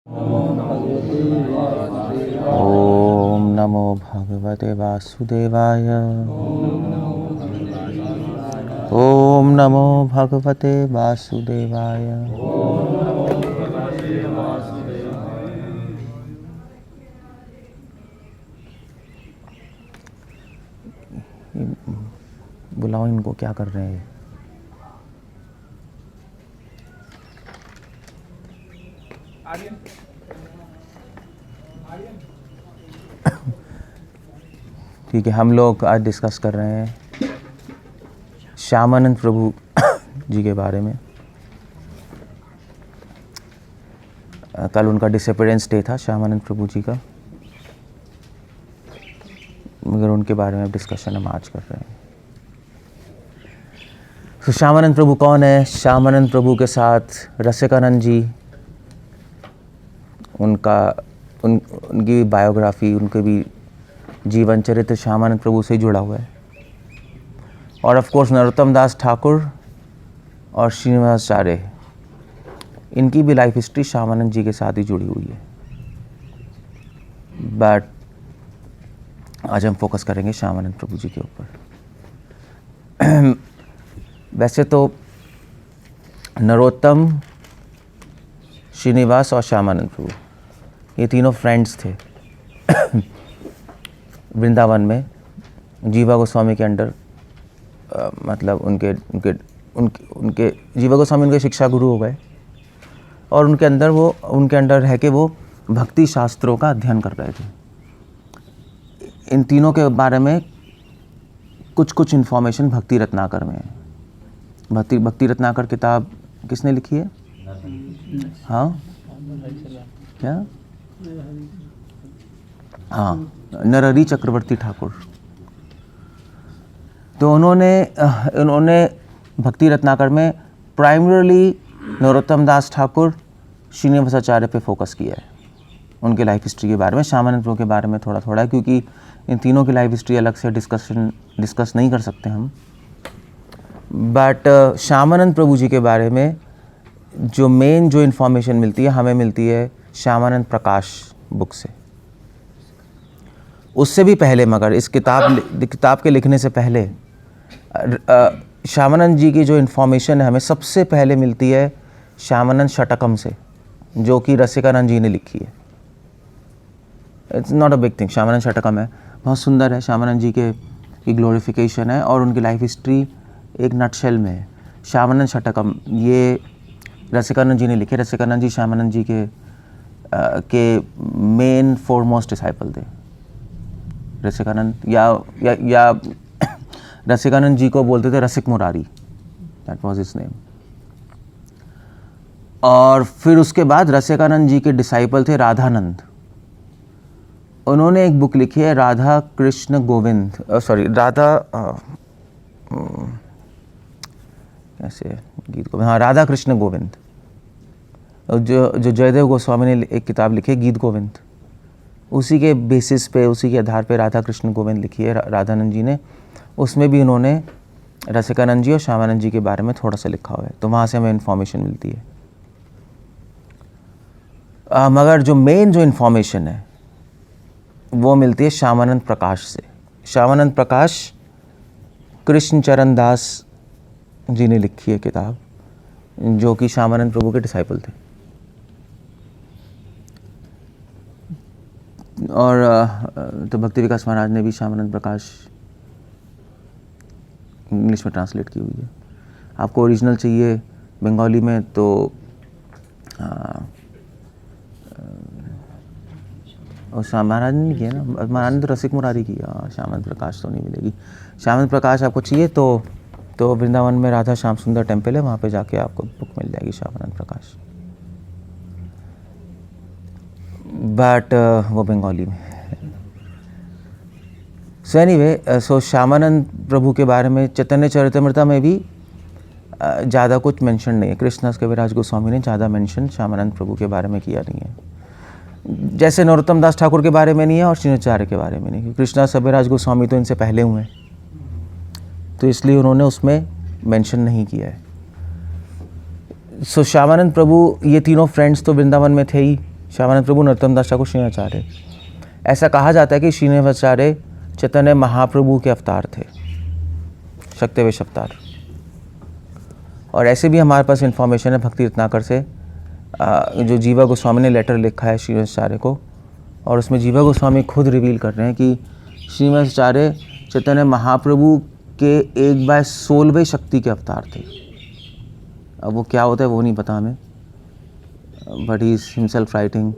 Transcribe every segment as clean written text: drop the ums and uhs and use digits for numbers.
ओम नमो भगवते वासुदेवाय। ओम नमो भगवते वासुदेवाय। बुलाओ इनको, क्या कर रहे हैं? ठीक है, हम लोग आज डिस्कस कर रहे हैं श्यामानंद प्रभु जी के बारे में। कल उनका डिसअपीयरेंस डे था, श्यामानंद प्रभु जी का, मगर उनके बारे में डिस्कशन हम आज कर रहे हैं। तो श्यामानंद प्रभु कौन है? श्यामानंद प्रभु के साथ रसिकानंद जी, उनकी बायोग्राफी, उनके भी जीवन चरित्र श्यामानंद प्रभु से जुड़ा हुआ है। और ऑफ कोर्स नरोत्तम दास ठाकुर और श्रीनिवासाचार्य, इनकी भी लाइफ हिस्ट्री श्यामानंद जी के साथ ही जुड़ी हुई है। बट आज हम फोकस करेंगे श्यामानंद प्रभु जी के ऊपर। वैसे तो नरोत्तम, श्रीनिवास और श्यामानंद प्रभु, ये तीनों फ्रेंड्स थे वृंदावन में, जीवा गोस्वामी के अंडर। मतलब उनके जीवा गोस्वामी उनके शिक्षा गुरु हो गए और उनके अंडर रह के वो भक्ति शास्त्रों का अध्ययन कर रहे थे। इन तीनों के बारे में कुछ इन्फॉर्मेशन भक्ति रत्नाकर में है। भक्ति रत्नाकर किताब किसने लिखी है? हाँ, क्या? हाँ, नरहरि चक्रवर्ती ठाकुर। तो उन्होंने भक्ति रत्नाकर में प्राइमरीली नरोत्तम दास ठाकुर, श्रीनिवासाचार्य पे फोकस किया है। उनके लाइफ हिस्ट्री के बारे में, श्यामानंद प्रभु के बारे में थोड़ा थोड़ा, क्योंकि इन तीनों की लाइफ हिस्ट्री अलग से डिस्कस नहीं कर सकते हम। बट श्यामानंद प्रभु जी के बारे में जो इन्फॉर्मेशन मिलती है, हमें मिलती है श्यामानंद प्रकाश बुक से। उससे भी पहले, मगर इस किताब के लिखने से पहले, श्यामानंद जी की जो इन्फॉर्मेशन है हमें सबसे पहले मिलती है श्यामानंद षटकम से, जो कि रसिकानंद जी ने लिखी है। It's not a big thing. श्यामानंद षटकम है, बहुत सुंदर है। श्यामानंद जी की ग्लोरिफिकेशन है और उनकी लाइफ हिस्ट्री एक नटशेल में है। श्यामानंद षटकम ये रसिकानंद जी ने लिखे। रसिकानंद जी श्यामानंद जी के मेन फोरमोस्ट डिसाइपल थे। रसिकानंद या रसिकानंद जी को बोलते थे Rasik Murari, that was his name. और फिर उसके बाद रसिकानंद जी के डिसाइपल थे राधानंद। उन्होंने एक बुक लिखी है राधा कृष्ण गोविंद, राधा कृष्ण गोविंद, जो जयदेव गोस्वामी ने एक किताब लिखी है गीत गोविंद। उसी के बेसिस पे, उसी के आधार पे राधा कृष्ण गोविंद लिखी है राधानंद जी ने। उसमें भी उन्होंने रसिकानंद जी और श्यामानंद जी के बारे में थोड़ा सा लिखा हुआ है, तो वहाँ से हमें इन्फॉर्मेशन मिलती है। मगर जो इन्फॉर्मेशन है वो मिलती है श्यामानंद प्रकाश से। श्यामानंद प्रकाश कृष्ण चरण दास जी ने लिखी है किताब, जो कि श्यामानंद प्रभु के डिसाइपल थे। और तो भक्ति विकास महाराज ने भी श्यामानंद प्रकाश इंग्लिश में ट्रांसलेट की हुई है। आपको ओरिजिनल चाहिए बंगाली में तो और महाराज ने नहीं किया ना, महाराज ने तो रसिक मुरारी किया। श्यामानंद प्रकाश तो नहीं मिलेगी। श्यामानंद प्रकाश आपको चाहिए तो वृंदावन में राधा श्याम सुंदर टेम्पल है, वहाँ पे जाके आपको बुक मिल जाएगी श्यामानंद प्रकाश। बट वो बंगाली में। सो एनीवे, श्यामानंद प्रभु के बारे में चैतन्य चरितमृता में भी ज़्यादा कुछ मेंशन नहीं है। कृष्णदास कविराज गोस्वामी ने ज़्यादा मेंशन श्यामानंद प्रभु के बारे में किया नहीं है। जैसे नरोत्तम दास ठाकुर के बारे में नहीं है और श्रीनिवासाचार्य के बारे में नहीं। कृष्णदास कविराज गोस्वामी तो इनसे पहले हुए हैं, तो इसलिए उन्होंने उसमें मेंशन नहीं किया है। सो श्यामानंद प्रभु, ये तीनों फ्रेंड्स तो वृंदावन में थे ही। श्यामानंद प्रभु नरोत्तम दास ठाकुर श्रीनिवासाचार्य। ऐसा कहा जाता है कि श्रीनिवासाचार्य चैतन्य महाप्रभु के अवतार थे, शक्तिवेश अवतार। और ऐसे भी हमारे पास इन्फॉर्मेशन है भक्ति रत्नाकर से, जो जीवा गोस्वामी ने लेटर लिखा है श्रीनिवासाचार्य को, और उसमें जीवा गोस्वामी खुद रिवील कर रहे हैं कि श्रीनिवासाचार्य चैतन्य महाप्रभु के 1/16वें शक्ति के अवतार थे। अब वो क्या होता है वो नहीं पता हमें, but he is himself writing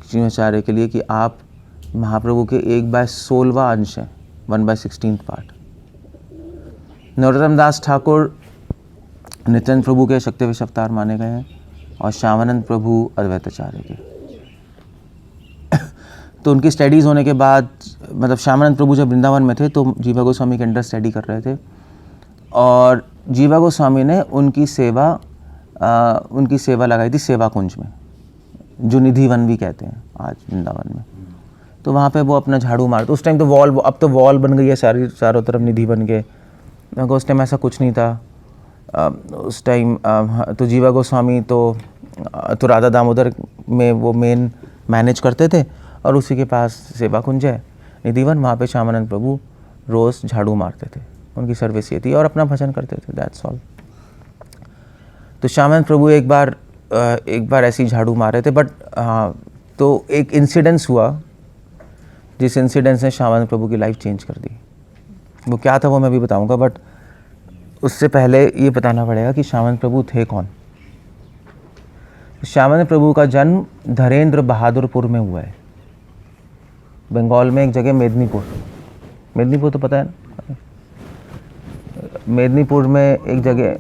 Srinivasacharya के लिए कि आप महाप्रभु के 1/16वां अंश हैं, 1/16 पार्ट। नरोत्तम दास ठाकुर नित्यानंद प्रभु के शक्तिवेश अवतार माने गए हैं और श्यामानंद प्रभु अद्वैताचार्य के। तो उनकी स्टडीज़ होने के बाद, मतलब श्यामानंद प्रभु जब वृंदावन में थे तो जीवा गोस्वामी के अंडर स्टडी कर रहे थे, और जीवा गोस्वामी ने उनकी सेवा लगाई थी सेवा कुंज में, जो निधि वन भी कहते हैं आज वृंदावन में। तो वहाँ पे वो अपना झाड़ू मारते। उस टाइम तो वॉल, अब तो वॉल बन गई है चारों तरफ निधि वन के, उस टाइम ऐसा कुछ नहीं था। उस टाइम तो जीवा गोस्वामी तो राधा दामोदर में वो मेन मैनेज करते थे, और उसी के पास सेवा कुंज है निधिवन, वहाँ पे श्यामानंद प्रभु रोज़ झाड़ू मारते थे, उनकी सर्विस ये थी, और अपना भजन करते थे, दैट्स ऑल। तो श्यामानंद प्रभु एक बार ऐसी झाड़ू मार रहे थे, बट हाँ, तो एक इंसिडेंस हुआ जिस इंसिडेंस ने श्यामानंद प्रभु की लाइफ चेंज कर दी। वो क्या था वो मैं भी बताऊंगा, बट उससे पहले ये बताना पड़ेगा कि श्यामानंद प्रभु थे कौन। श्यामानंद प्रभु का जन्म धीरेन्द्र बहादुरपुर में हुआ है, बंगाल में एक जगह मेदिनीपुर तो पता है ना, मेदिनीपुर में एक जगह,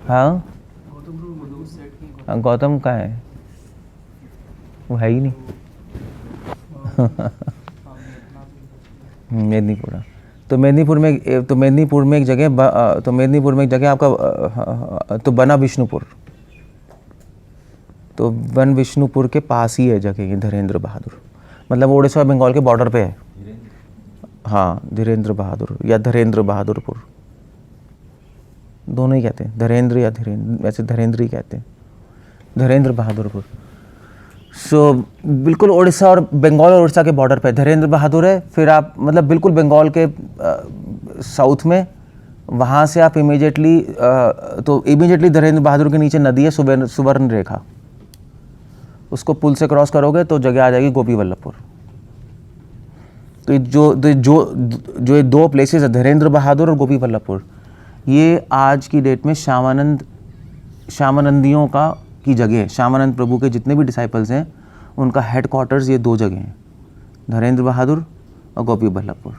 हाँ गौतम का है, वो है ही नहीं। मेदिनीपुर, तो मेदिनीपुर में एक जगह आपका तो बना विष्णुपुर, तो वन विष्णुपुर के पास ही है जगह ये धीरेन्द्र बहादुर, मतलब उड़ीसा और बंगाल के बॉर्डर पे है। हाँ, धीरेन्द्र बहादुर या धीरेन्द्र बहादुरपुर, दोनों ही कहते हैं, धीरेन्द्र या धीरेन्द्र, वैसे धीरेन्द्र ही कहते हैं, धीरेन्द्र बहादुरपुर। सो बिल्कुल उड़ीसा और बंगाल और उड़ीसा के बॉर्डर पे धीरेन्द्र बहादुर है। फिर आप मतलब बिल्कुल बंगाल के साउथ में, वहाँ से आप इमीडिएटली धीरेन्द्र बहादुर के नीचे नदी है सुवर्ण रेखा, उसको पुल से क्रॉस करोगे तो जगह आ जाएगी गोपी वल्लभपुर। तो जो ये दो प्लेसेस है, धीरेन्द्र बहादुर और गोपी वल्लभपुर, ये आज की डेट में श्यामानंदियों की जगह है। श्यामानंद प्रभु के जितने भी डिसाइपल्स हैं उनका हेडक्वार्टर्स ये दो जगह हैं, धीरेन्द्र बहादुर और गोपी वल्लभपुर।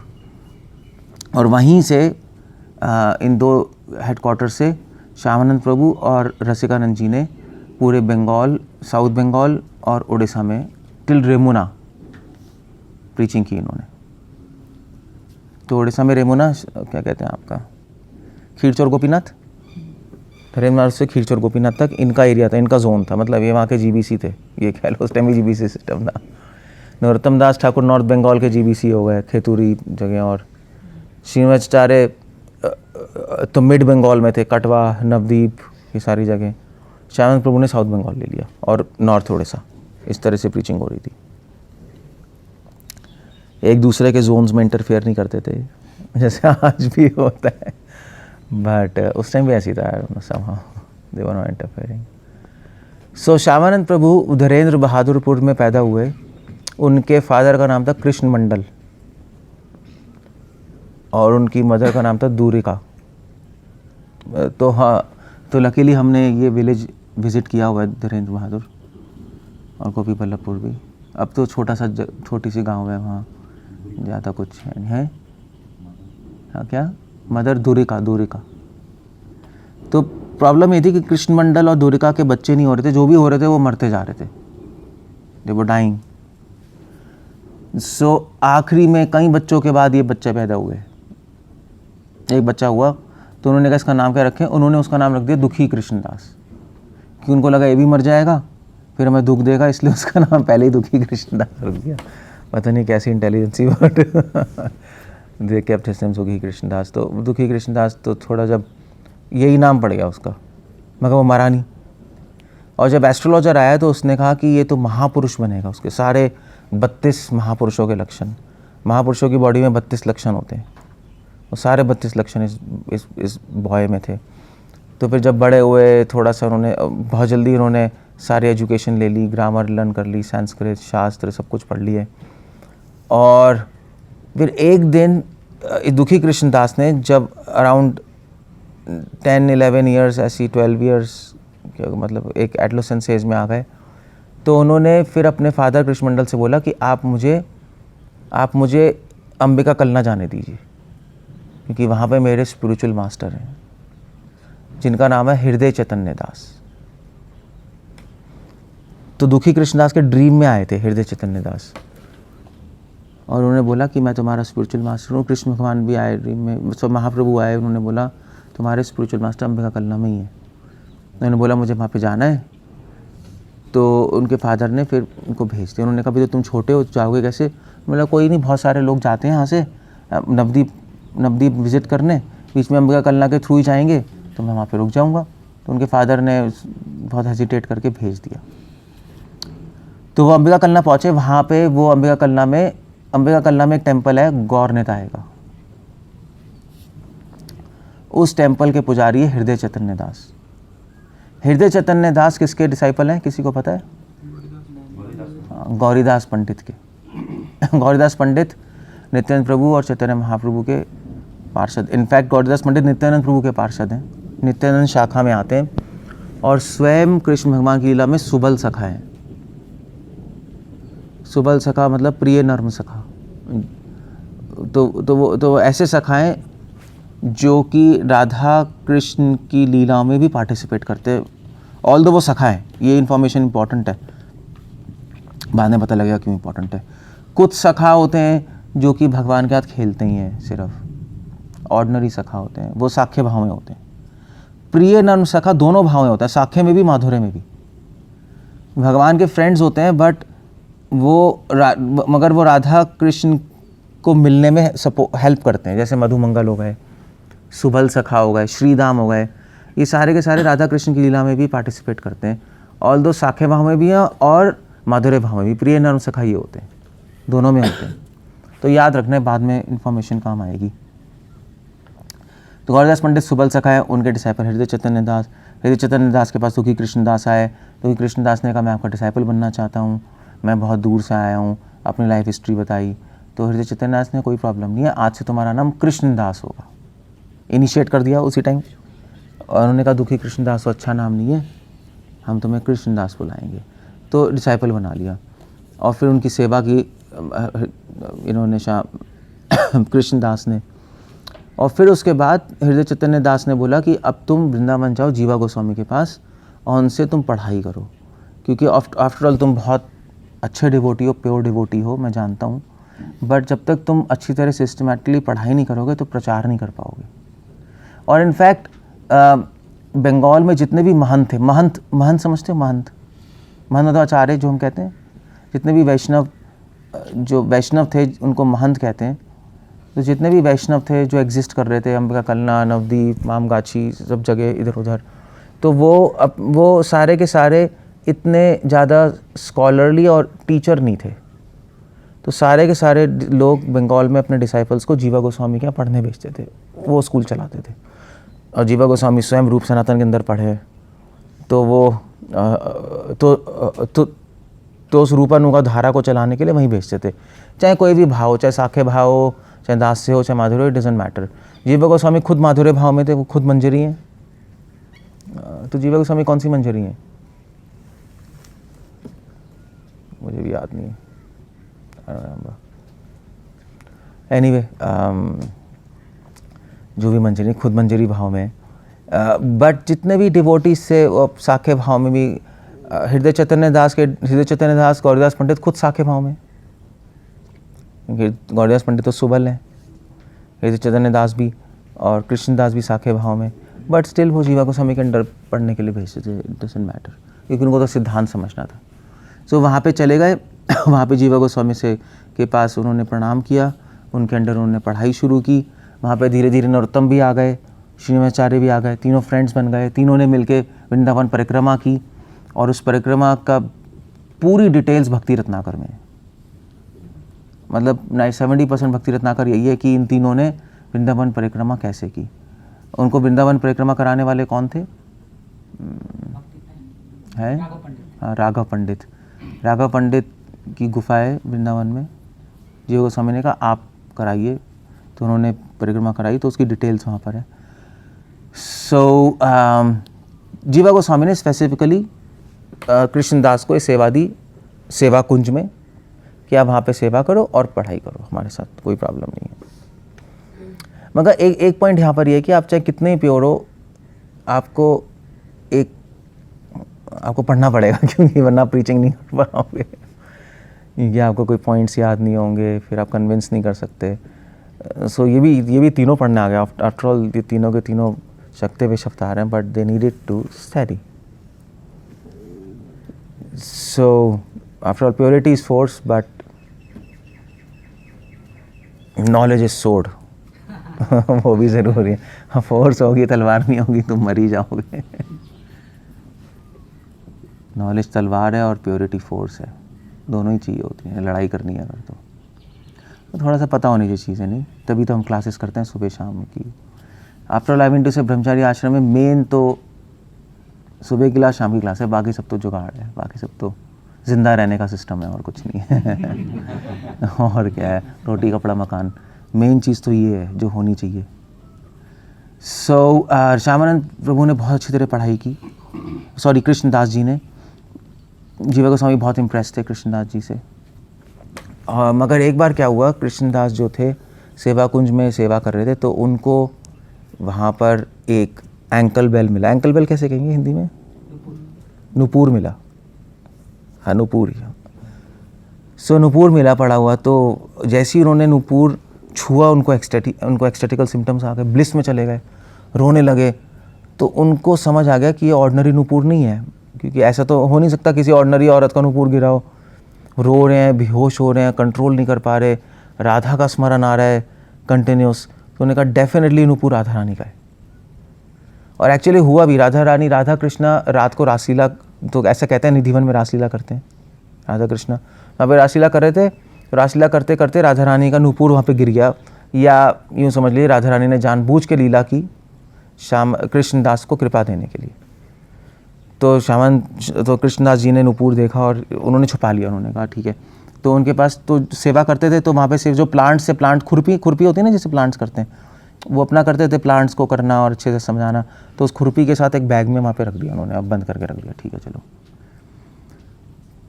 और वहीं से इन दो हेडक्वार्टर से श्यामानंद प्रभु और रसिकानंद जी ने पूरे बंगाल, साउथ बंगाल और उड़ीसा में टिल रेमुना प्रीचिंग की इन्होंने। तो उड़ीसा में रेमुना क्या कहते हैं आपका, खीरचोर गोपीनाथ, धीरेन्द्र से खीरचोर गोपीनाथ तक इनका एरिया था, इनका जोन था, मतलब ये वहाँ के जीबीसी थे, ये कह लो उस टाइम भी जीबीसी सिस्टम था। नरोत्तम दास ठाकुर नॉर्थ बंगाल के जीबीसी हो गए, खेतूरी जगह, और श्रीनिवासाचार्य तो मिड बंगाल में थे, कटवा, नवदीप, ये सारी जगह। श्यामानंद प्रभु ने साउथ बंगाल ले लिया और नॉर्थ उड़ीसा, इस तरह से प्रीचिंग हो रही थी। एक दूसरे के जोन्स में इंटरफेयर नहीं करते थे जैसे आज भी होता है, बट उस टाइम भी ऐसी था, somehow they were not interfering. So Shyamanand प्रभु धीरेन्द्र बहादुरपुर में पैदा हुए। उनके फादर का नाम था कृष्ण मंडल और उनकी मदर का नाम था दूरिका। तो हाँ, तो लकीली हमने ये विलेज विज़िट किया हुआ है, धीरेन्द्र बहादुर और गोपी वल्लभपुर भी। अब तो छोटी सी गांव है वहाँ, ज़्यादा कुछ है। हाँ, क्या मदर दूरिका। तो प्रॉब्लम ये थी कि कृष्ण मंडल और दूरिका के बच्चे नहीं हो रहे थे, जो भी हो रहे थे वो मरते जा रहे थे, दे वर डाइंग। सो आखिरी में कई बच्चों के बाद ये बच्चे पैदा हुए। एक बच्चा हुआ तो उन्होंने कहा इसका नाम क्या रखें, उन्होंने उसका नाम रख दिया दुखी कृष्णदास, कि उनको लगा ये भी मर जाएगा फिर हमें दुख देगा, इसलिए उसका नाम पहले ही दुखी कृष्णदास रख दिया। पता नहीं कैसी intelligence, but they kept his name दुखी कृष्णदास। तो दुखी कृष्णदास तो थोड़ा जब यही नाम पड़ गया उसका, मगर वो मरा नहीं। और जब एस्ट्रोलॉजर आया तो उसने कहा कि ये तो महापुरुष बनेगा, उसके सारे 32 महापुरुषों के लक्षण, महापुरुषों की बॉडी में 32 लक्षण होते हैं, वो सारे 32 लक्षण इस बॉय में थे। तो फिर जब बड़े हुए थोड़ा सा उन्होंने बहुत जल्दी उन्होंने सारी एजुकेशन ले ली, ग्रामर लर्न कर ली, संस्कृत शास्त्र सब कुछ पढ़ लिए। और फिर एक दिन दुखी कृष्णदास ने जब अराउंड 10-11 ईयर्स ऐसी 12 ईयर्स मतलब एक एडोलेसेंस एज में आ गए, तो उन्होंने फिर अपने फादर कृष्णमंडल से बोला कि आप मुझे अंबिका कलना जाने दीजिए, क्योंकि वहाँ पे मेरे स्पिरिचुअल मास्टर हैं जिनका नाम है हृदय चैतन्य दास। तो दुखी कृष्णदास के ड्रीम में आए थे हृदय चैतन्य दास, और उन्होंने बोला कि मैं तुम्हारा स्पिरिचुअल मास्टर हूँ। कृष्ण भगवान भी आए ड्रीम में, सब महाप्रभु आए, उन्होंने बोला तुम्हारे स्पिरिचुअल मास्टर अंबिका कलना में ही है। उन्होंने बोला मुझे वहाँ पे जाना है। तो उनके फादर ने फिर उनको भेज दिया। उन्होंने कहा भी तो तुम छोटे हो, जाओगे कैसे? बोला कोई नहीं, बहुत सारे लोग जाते हैं यहाँ से नवदीप विजिट करने, बीच में अंबिका कलना के थ्रू ही जाएंगे, तो मैं वहाँ पे रुक जाऊँगा। तो उनके फादर ने बहुत हेजिटेट करके भेज दिया। तो वो अंबिका कलना पहुँचे। वहाँ पे वो अंबिका कलना में एक टेम्पल है गौरनिताय का, उस टेम्पल के पुजारी है हृदय चैतन्य दास। हृदय चैतन्य दास किसके डिसाइपल हैं, किसी को पता है? गौरीदास पंडित के। गौरीदास पंडित नित्यानंद प्रभु और चैतन्य महाप्रभु के पार्षद। इनफैक्ट गौरीदास पंडित नित्यानंद प्रभु के पार्षद हैं, नित्यानंद शाखा में आते हैं, और स्वयं कृष्ण भगवान की लीला में सुबल सखा हैं। सुबल सखा मतलब प्रिय नर्म सखा। तो वो ऐसे सखा हैं जो कि राधा कृष्ण की लीलाओं में भी पार्टिसिपेट करते हैं, ऑल्दो वो सखा है। ये इन्फॉर्मेशन इंपॉर्टेंट है, बाद में पता लगेगा क्यों इंपॉर्टेंट है। कुछ सखा होते हैं जो कि भगवान के साथ खेलते ही हैं, सिर्फ ऑर्डिनरी सखा होते हैं, वो साख्य भाव में होते हैं। प्रिय नर्म सखा दोनों भाव में होता है, साख्य में भी माधुर्य में भी। भगवान के फ्रेंड्स होते हैं, बट मगर वो राधा कृष्ण को मिलने में हेल्प करते हैं। जैसे मधुमंगल हो गए, सुबल सखा हो गए, श्रीदाम हो गए, ये सारे के सारे राधा कृष्ण की लीला में भी पार्टिसिपेट करते हैं। ऑल्दो साख्य भाव में भी हैं और माधुर्य भाव में भी। प्रिय नर्म सखा ये होते हैं, दोनों में होते हैं। तो याद रखना, बाद में इंफॉर्मेशन काम आएगी। तो गौरदास पंडित सुबल सखा है, उनके डिसाइपल हृदय चैतन्य दास। हृदय चैतन्य दास के पास दुखी कृष्णदास आए। दुखी कृष्णदास ने कहा मैं आपका डिसाइपल बनना चाहता हूँ, मैं बहुत दूर से आया हूँ, अपनी लाइफ हिस्ट्री बताई। तो हृदय चैतन्य दास ने कोई प्रॉब्लम नहीं है, आज से तुम्हारा नाम कृष्णदास होगा, इनिशिएट कर दिया उसी टाइम। और उन्होंने कहा दुखी कृष्णदास तो अच्छा नाम नहीं है, हम तुम्हें कृष्णदास बुलाएंगे। तो डिसाइपल बना लिया और फिर उनकी सेवा की इन्होंने कृष्णदास ने। और फिर उसके बाद हृदय चैतन्य दास ने बोला कि अब तुम वृंदावन जाओ जीवा गोस्वामी के पास और उनसे तुम पढ़ाई करो, क्योंकि आफ्टर ऑल तुम बहुत अच्छे डिवोटी हो, प्योर डिवोटी हो, मैं जानता हूँ, बट जब तक तुम अच्छी तरह सिस्टमेटिकली पढ़ाई नहीं करोगे तो प्रचार नहीं कर पाओगे। और इनफैक्ट बंगाल में जितने भी महंत थे, महंत समझते हो? महंत मतलब आचार्य जो हम कहते हैं, जितने भी वैष्णव थे उनको महंत कहते हैं। तो जितने भी वैष्णव थे जो एग्जिस्ट कर रहे थे, अंबिका कलना, नवदीप, मामगाछी, सब जगह इधर उधर, तो वो सारे के सारे इतने ज़्यादा स्कॉलरली और टीचर नहीं थे। तो सारे के सारे लोग बंगाल में अपने डिसाइपल्स को जीवा गोस्वामी के यहाँ पढ़ने भेजते थे, वो स्कूल चलाते थे। और जीवा गोस्वामी स्वयं रूप सनातन के अंदर पढ़े, तो वो तो उस रूपानुगा धारा को चलाने के लिए वहीं भेजते थे। चाहे कोई भी भाव हो, चाहे साख्य भाव हो, चाहे दास्य हो, चाहे माधुर्य, इट डजंट मैटर। जीवा गोस्वामी खुद माधुर्य भाव में थे, वो खुद मंजरी हैं। तो जीवा गोस्वामी कौन सी मंजरी हैं मुझे भी याद नहीं है, एनीवे जो भी मंजरी, खुद मंजरी भाव में। बट जितने भी डिवोटीज से साख्य भाव में भी, हृदय चैतन्य दास, गौरीदास पंडित खुद साख्य भाव में, क्योंकि गौरीदास पंडित तो सुबल हैं, हृदय चैतन्य दास भी और कृष्णदास भी साख्य भाव में। बट स्टिल वो जीवा गोस्वामी के अंडर पढ़ने के लिए भेजते थे, इट डजंट मैटर, क्योंकि उनको तो सिद्धांत समझना था। सो वहाँ पे चले गए। वहाँ पे जीवा गोस्वामी के पास उन्होंने प्रणाम किया, उनके अंडर उन्होंने पढ़ाई शुरू की। वहाँ पे धीरे धीरे नरोत्तम भी आ गए, श्रीनिवाचार्य भी आ गए, तीनों फ्रेंड्स बन गए। तीनों ने मिलके वृंदावन परिक्रमा की और उस परिक्रमा का पूरी डिटेल्स भक्ति रत्नाकर में है। मतलब 70% भक्ति रत्नाकर यही है कि इन तीनों ने वृंदावन परिक्रमा कैसे की। उनको वृंदावन परिक्रमा कराने वाले कौन थे? है हाँ, राघव पंडित। राघव पंडित की गुफा है वृंदावन में। जीवा गोस्वामी ने कहा आप कराइए, तो उन्होंने परिक्रमा कराई, तो उसकी डिटेल्स वहाँ पर है। सो जीवा गोस्वामी ने स्पेसिफिकली कृष्णदास को ये सेवा दी, सेवा कुंज में, कि आप वहाँ पे सेवा करो और पढ़ाई करो, हमारे साथ कोई प्रॉब्लम नहीं है। मगर एक पॉइंट यहाँ पर ये है कि आप चाहे कितने ही प्योर हो, आपको पढ़ना पड़ेगा, क्योंकि वरना प्रीचिंग नहीं कर पाओगे, क्योंकि आपको कोई पॉइंट्स याद नहीं होंगे, फिर आप कन्विंस नहीं कर सकते। सो ये भी तीनों पढ़ने आ गया। आफ्टर ऑल ये तीनों के तीनों शक्ति वे अवतार हैं, but they needed to study. So after all purity is force, but knowledge is sword. वो भी ज़रूरी है। फोर्स होगी, तलवार नहीं होगी, तुम मर ही जाओगे। नॉलेज तलवार है और प्योरिटी फोर्स है, दोनों ही चाहिए होती हैं लड़ाई करनी है अगर तो थोड़ा सा पता होनी चाहिए चीज़ें, नहीं तभी तो हम क्लासेस करते हैं सुबह शाम की। After all I mean to say brahmachari आश्रम में मेन तो सुबह की क्लास, शाम की क्लास है, बाकी सब तो जुगाड़ है, बाकी सब तो ज़िंदा रहने का सिस्टम है और कुछ नहीं है। और क्या है, रोटी कपड़ा मकान, मेन चीज़ तो ये है जो होनी चाहिए। सो श्यामानंद प्रभु ने बहुत अच्छी तरह पढ़ाई की, सॉरी कृष्णदास जी ने। जीवा गोस्वामी बहुत इम्प्रेस थे कृष्णदास जी से। मगर एक बार क्या हुआ, कृष्णदास जो थे सेवा कुंज में सेवा कर रहे थे, तो उनको वहाँ पर एक एंकल बेल मिला। एंकल बेल कैसे कहेंगे हिंदी में? नुपुर मिला। हाँ, नुपुर ही। सो नुपुर मिला पड़ा हुआ, तो जैसे ही उन्होंने नुपुर छुआ, उनको एक्सटेटिकल सिम्टम्स आ गए, ब्लिस में चले गए, रोने लगे। तो उनको समझ आ गया कि ये ऑर्डिनरी नुपुर नहीं है, क्योंकि ऐसा तो हो नहीं सकता किसी ऑर्डिनरी औरत का नुपुर गिरा हो। रो रहे हैं, बेहोश हो रहे हैं, कंट्रोल नहीं कर पा रहे, राधा का स्मरण आ रहा है कंटिन्यूस। तो उन्होंने कहा डेफिनेटली नुपुर राधा रानी का है। और एक्चुअली हुआ भी, राधा कृष्णा रात को रासलीला, तो ऐसा कहते हैं निधिवन में रासलीला करते हैं राधा कृष्णा, वहाँ पर रासलीला कर रहे थे। रासलीला करते करते राधा रानी का नुपुर वहाँ पे गिर गया, या यूँ समझ लीजिए राधा रानी ने जानबूझ के लीला की कृष्णदास को कृपा देने के लिए। तो कृष्णदास जी ने नुपुर देखा और उन्होंने छुपा लिया। उन्होंने कहा ठीक है। तो उनके पास तो सेवा करते थे, तो वहाँ पे सिर्फ जो प्लांट खुरपी होती है ना, जैसे प्लांट्स करते हैं, वो अपना करते थे प्लांट्स को करना और अच्छे से समझाना। तो उस खुरपी के साथ एक बैग में वहाँ पे रख दिया उन्होंने, अब बंद करके रख दिया, ठीक है चलो।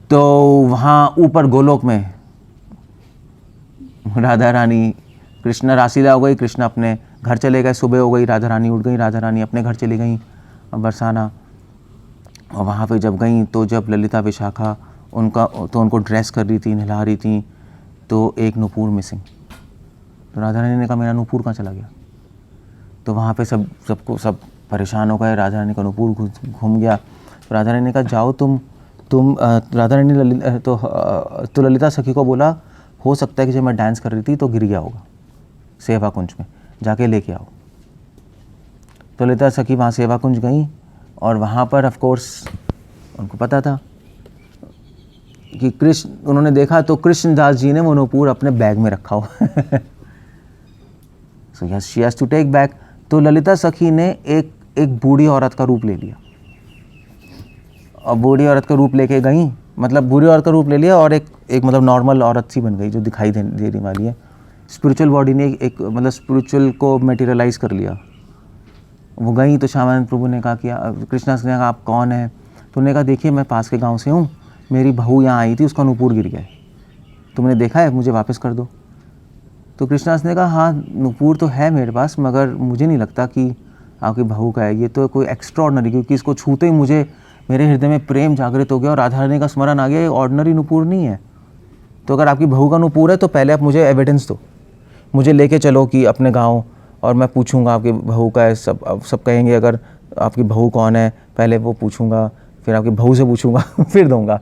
तो वहाँ ऊपर गोलोक में राधा रानी, कृष्णा रासलीला हो गई, कृष्णा अपने घर चले गए, सुबह हो गई, राधा रानी उठ गई, राधा रानी अपने घर चली गई बरसाना। और वहाँ पे जब गई, तो जब ललिता विशाखा उनको ड्रेस कर रही थी, नहला रही थी, तो एक नुपुर मिसिंग। तो राधा रानी ने कहा मेरा नुपुर कहाँ चला गया? तो वहाँ पे सब परेशान हो गए, राधा रानी का नुपुर घूम गया। तो राधा रानी ने कहा जाओ तुम राधा रानी ने तो ललिता सखी को बोला, हो सकता है कि जब मैं डांस कर रही थी तो गिर गया होगा सेवा कुंज में, जाके लेके आओ। तो ललिता सखी वहाँ सेवा कुंज गई, और वहाँ पर ऑफ कोर्स उनको पता था कि उन्होंने देखा तो कृष्णदास जी ने वो नुपुर अपने बैग में रखा हुआ। So yes, she has to take back. तो ललिता सखी ने एक बूढ़ी औरत का रूप ले लिया, और बूढ़ी औरत का रूप लेके गई, मतलब बूढ़ी औरत का रूप ले लिया और एक मतलब नॉर्मल औरत सी बन गई जो दिखाई देने वाली है। स्पिरिचुअल बॉडी ने एक मतलब स्पिरिचुअल को मटेरियलाइज कर लिया। वो गई तो श्यामानंद प्रभु ने कहा कि कृष्णा ने कहा आप कौन है? तो उन्होंने कहा देखिए मैं पास के गांव से हूँ, मेरी बहू यहाँ आई थी, उसका नुपुर गिर गया है, तुमने देखा है, मुझे वापस कर दो। तो कृष्णा ने कहा हाँ नुपुर तो है मेरे पास, मगर मुझे नहीं लगता कि आपकी बहू का है, ये तो कोई एक्स्ट्रा ऑर्डिनरी, क्योंकि इसको छूते ही मुझे मेरे हृदय में प्रेम जागृत हो गया और राधा रानी का स्मरण आ गया, ये ऑर्डिनरी नुपुर नहीं है। तो अगर आपकी बहू का नुपुर है तो पहले आप मुझे एविडेंस दो, मुझे लेके चलो कि अपने गांव, और मैं पूछूंगा आपकी बहू का है। सब कहेंगे अगर आपकी बहू कौन है, पहले वो पूछूंगा, फिर आपकी बहू से पूछूंगा, फिर दूंगा।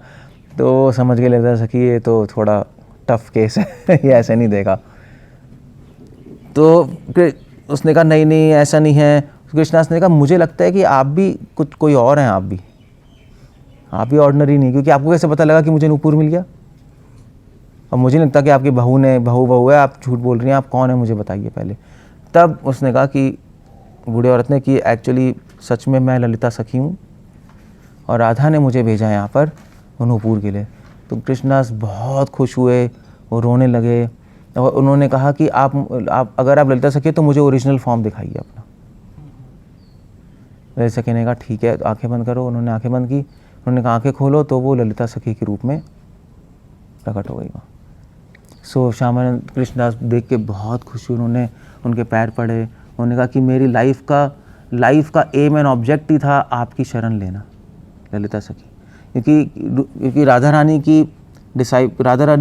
तो समझ के लगता सकी ये तो थोड़ा टफ केस है, ये ऐसे नहीं देगा। तो उसने कहा नहीं ऐसा नहीं है। कृष्णदास ने कहा मुझे लगता है कि आप भी कोई और हैं, आप भी आप भी ऑर्डिनरी नहीं, क्योंकि आपको कैसे पता लगा कि मुझे नूपुर मिल गया? अब मुझे नहीं लगता कि आपकी बहू है, आप झूठ बोल रही हैं, आप कौन है मुझे बताइए पहले। तब उसने कहा कि बूढ़ी औरत ने कि एक्चुअली सच में मैं ललिता सखी हूँ और राधा ने मुझे भेजा है यहाँ पर नूपुर के लिए। तो कृष्णदास बहुत खुश हुए, वो रोने लगे और उन्होंने कहा कि आप अगर आप ललिता सखी तो मुझे ओरिजिनल फॉर्म दिखाइए अपना। ललिता सखी ने कहा ठीक है, तो आंखें बंद करो। उन्होंने आंखें बंद की, उन्होंने कहा आंखें खोलो, तो वो ललिता सखी के रूप में प्रकट हो गई वहाँ। सो श्यामानंद कृष्णदास देख के बहुत खुश हुए, उन्होंने उनके पैर पड़े, उन्होंने कहा कि मेरी लाइफ का एम एंड ऑब्जेक्ट ही था आपकी शरण लेना ललिता सखी। क्योंकि राधा रानी